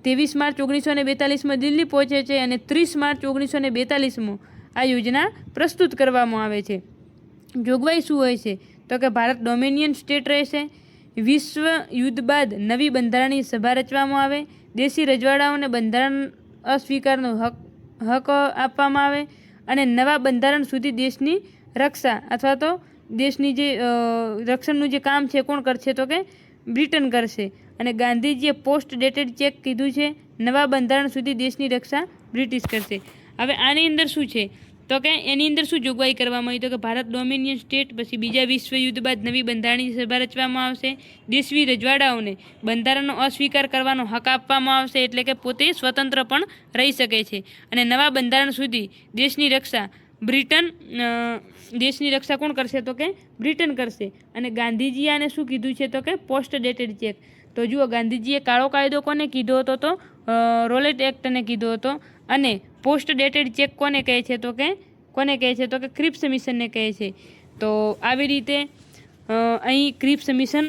23 માર્ચ 1942માં દિલ્હી પહોંચે છે અને 30 માર્ચ 1942માં આ યોજના પ્રસ્તુત કરવામાં આવે છે. જોગવાઈ શું હોય છે તો કે ભારત ડોમિનિયન સ્ટેટ રહેશે. વિશ્વ યુદ્ધ બાદ નવી બંધારણીય સભા રચવામાં આવે. દેશી રજવાડાઓને બંધારણ અસ્વીકારનો હક આપવામાં આવે અને નવા બંધારણ સુધી દેશની રક્ષા અથવા તો દેશની જે રક્ષણનું જે કામ છે કોણ કરશે તો કે બ્રિટન કરશે. અને ગાંધીજીએ પોસ્ટ ડેટેડ ચેક કીધું છે, નવા બંધારણ સુધી દેશની રક્ષા બ્રિટિશ કરશે. હવે આની અંદર શું છે તો કે એની અંદર શું જોગવાઈ કરવામાં આવી તો કે ભારત ડોમિનિયન સ્ટેટ, પછી બીજા વિશ્વયુદ્ધ બાદ નવી બંધારણીય સભા રચવામાં આવશે. દેશી રજવાડાઓને બંધારણનો અસ્વીકાર કરવાનો હક આપવામાં આવશે, એટલે કે પોતે સ્વતંત્ર પણ રહી શકે છે. અને નવા બંધારણ સુધી દેશની રક્ષા કોણ કરશે તો કે બ્રિટન કરશે. અને ગાંધીજીએ આને શું કીધું છે તો કે પોસ્ટ ડેટેડ ચેક. તો જુઓ, ગાંધીજીએ કાળો કાયદો કોને કીધો હતો તો રોલેટ એક્ટને કીધો હતો. અને પોસ્ટ ડેટેડ ચેક કોને કહે છે તો કે ક્રિપ્સ મિશનને કહે છે. તો આવી રીતે અહીં ક્રિપ્સ મિશન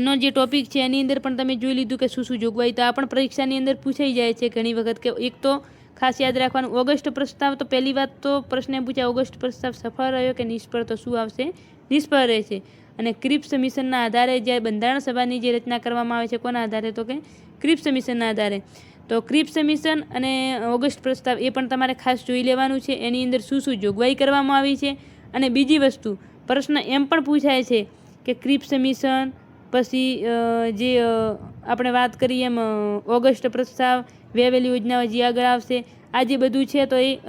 નો જે ટોપિક છે એની અંદર પણ તમે જોઈ લીધું કે શું જોગવાઈ. તો આ પણ પરીક્ષાની અંદર પૂછાઈ જાય છે ઘણી વખત કે એક તો ખાસ યાદ રાખવાનું ઓગસ્ટ પ્રસ્તાવ. તો પહેલી વાત તો પ્રશ્ન પૂછાય ઓગસ્ટ પ્રસ્તાવ સફળ રહ્યો કે નિષ્ફળ? તો શું આવશે? નિષ્ફળ રહેશે. અને ક્રિપ્સ મિશનના આધારે જે બંધારણ સભાની જે રચના કરવામાં આવે છે કોના આધારે તો કે ક્રિપ્સ મિશનના આધારે. તો ક્રિપ્સ મિશન અને ઓગસ્ટ પ્રસ્તાવ એ પણ તમારે ખાસ જોઈ લેવાનું છે. એની અંદર શું જોગવાઈ કરવામાં આવી છે. અને બીજી વસ્તુ પ્રશ્ન એમ પણ પૂછાય છે કે ક્રિપ્સ મિશન પછી જે આપણે વાત કરીએ એમ ઓગસ્ટ પ્રસ્તાવ, વેવેલી યોજનાઓ જે આગળ આવશે, આ જે બધું છે તો એ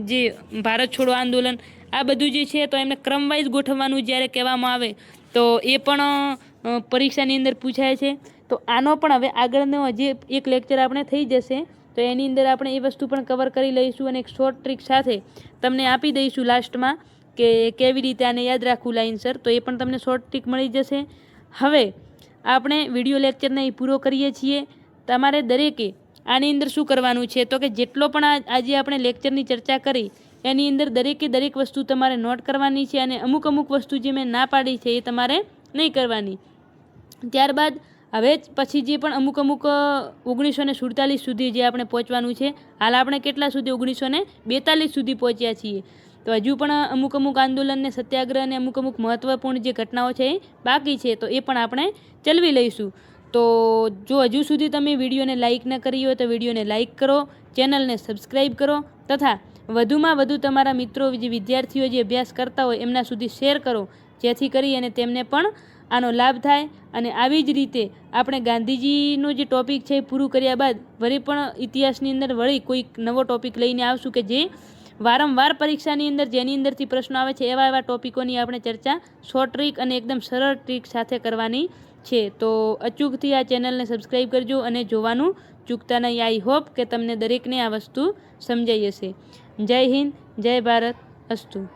જે ભારત છોડો આંદોલન, આ બધું જે છે તો એમને ક્રમવાઇઝ ગોઠવવાનું જ્યારે કહેવામાં આવે તો એ પણ પરીક્ષાની અંદર પૂછાય છે. તો આનો પણ હવે આગળનો હજી એક લેક્ચર આપણે થઈ જશે, તો એની અંદર આપણે એ વસ્તુ પણ કવર કરી લઈશું અને એક શોર્ટ ટ્રીક સાથે તમને આપી દઈશું લાસ્ટમાં કે કેવી રીતે આને યાદ રાખવું લાઇનસર. તો એ પણ તમને શોર્ટ ટ્રીક મળી જશે. હવે આપણે વિડીયો લેક્ચરને પૂરો કરીએ છીએ. તમારે દરેકે આની અંદર શું કરવાનું છે તો કે જેટલો પણ આજે આપણે લેક્ચરની ચર્ચા કરી એની અંદર દરેકે દરેક વસ્તુ તમારે નોટ કરવાની છે. અને અમુક વસ્તુ જે મેં ના પાડી છે એ તમારે નહીં કરવાની. ત્યારબાદ હવે પછી જે પણ અમુક 1947 સુધી જે આપણે પહોંચવાનું છે. હાલ આપણે કેટલા સુધી 1942 સુધી પહોંચ્યા છીએ. તો હજુ પણ અમુક આંદોલનને સત્યાગ્રહ અને અમુક મહત્ત્વપૂર્ણ જે ઘટનાઓ છે એ બાકી છે, તો એ પણ આપણે ચલાવી લઈશું. તો જો હજુ સુધી તમે વિડીયોને લાઇક ન કરી હોય તો વિડીયોને લાઇક કરો, ચેનલને સબસ્ક્રાઈબ કરો તથા વધુમાં વધુ તમારા મિત્રો જે વિદ્યાર્થીઓ જે અભ્યાસ કરતા હોય એમના સુધી શેર કરો, જેથી કરી અને તેમને પણ આનો લાભ થાય. અને આવી જ રીતે આપણે ગાંધીજીનો જે ટૉપિક છે એ પૂરું કર્યા બાદ વળી પણ ઇતિહાસની અંદર વળી કોઈક નવો ટૉપિક લઈને આવશું કે જે વારંવાર પરીક્ષાની અંદર જેની અંદરથી પ્રશ્નો આવે છે એવા ટૉપિકોની આપણે ચર્ચા શોર્ટ ટ્રીક અને એકદમ સરળ ટ્રીક સાથે કરવાની છે. તો અચૂકથી આ ચેનલને સબસ્ક્રાઈબ કરજો અને જોવાનું ચૂકતા નહીં. આઈ હોપ કે તમને દરેકને આ વસ્તુ સમજાઈ હશે. જય હિન્દ, જય ભારત, અસ્તુ.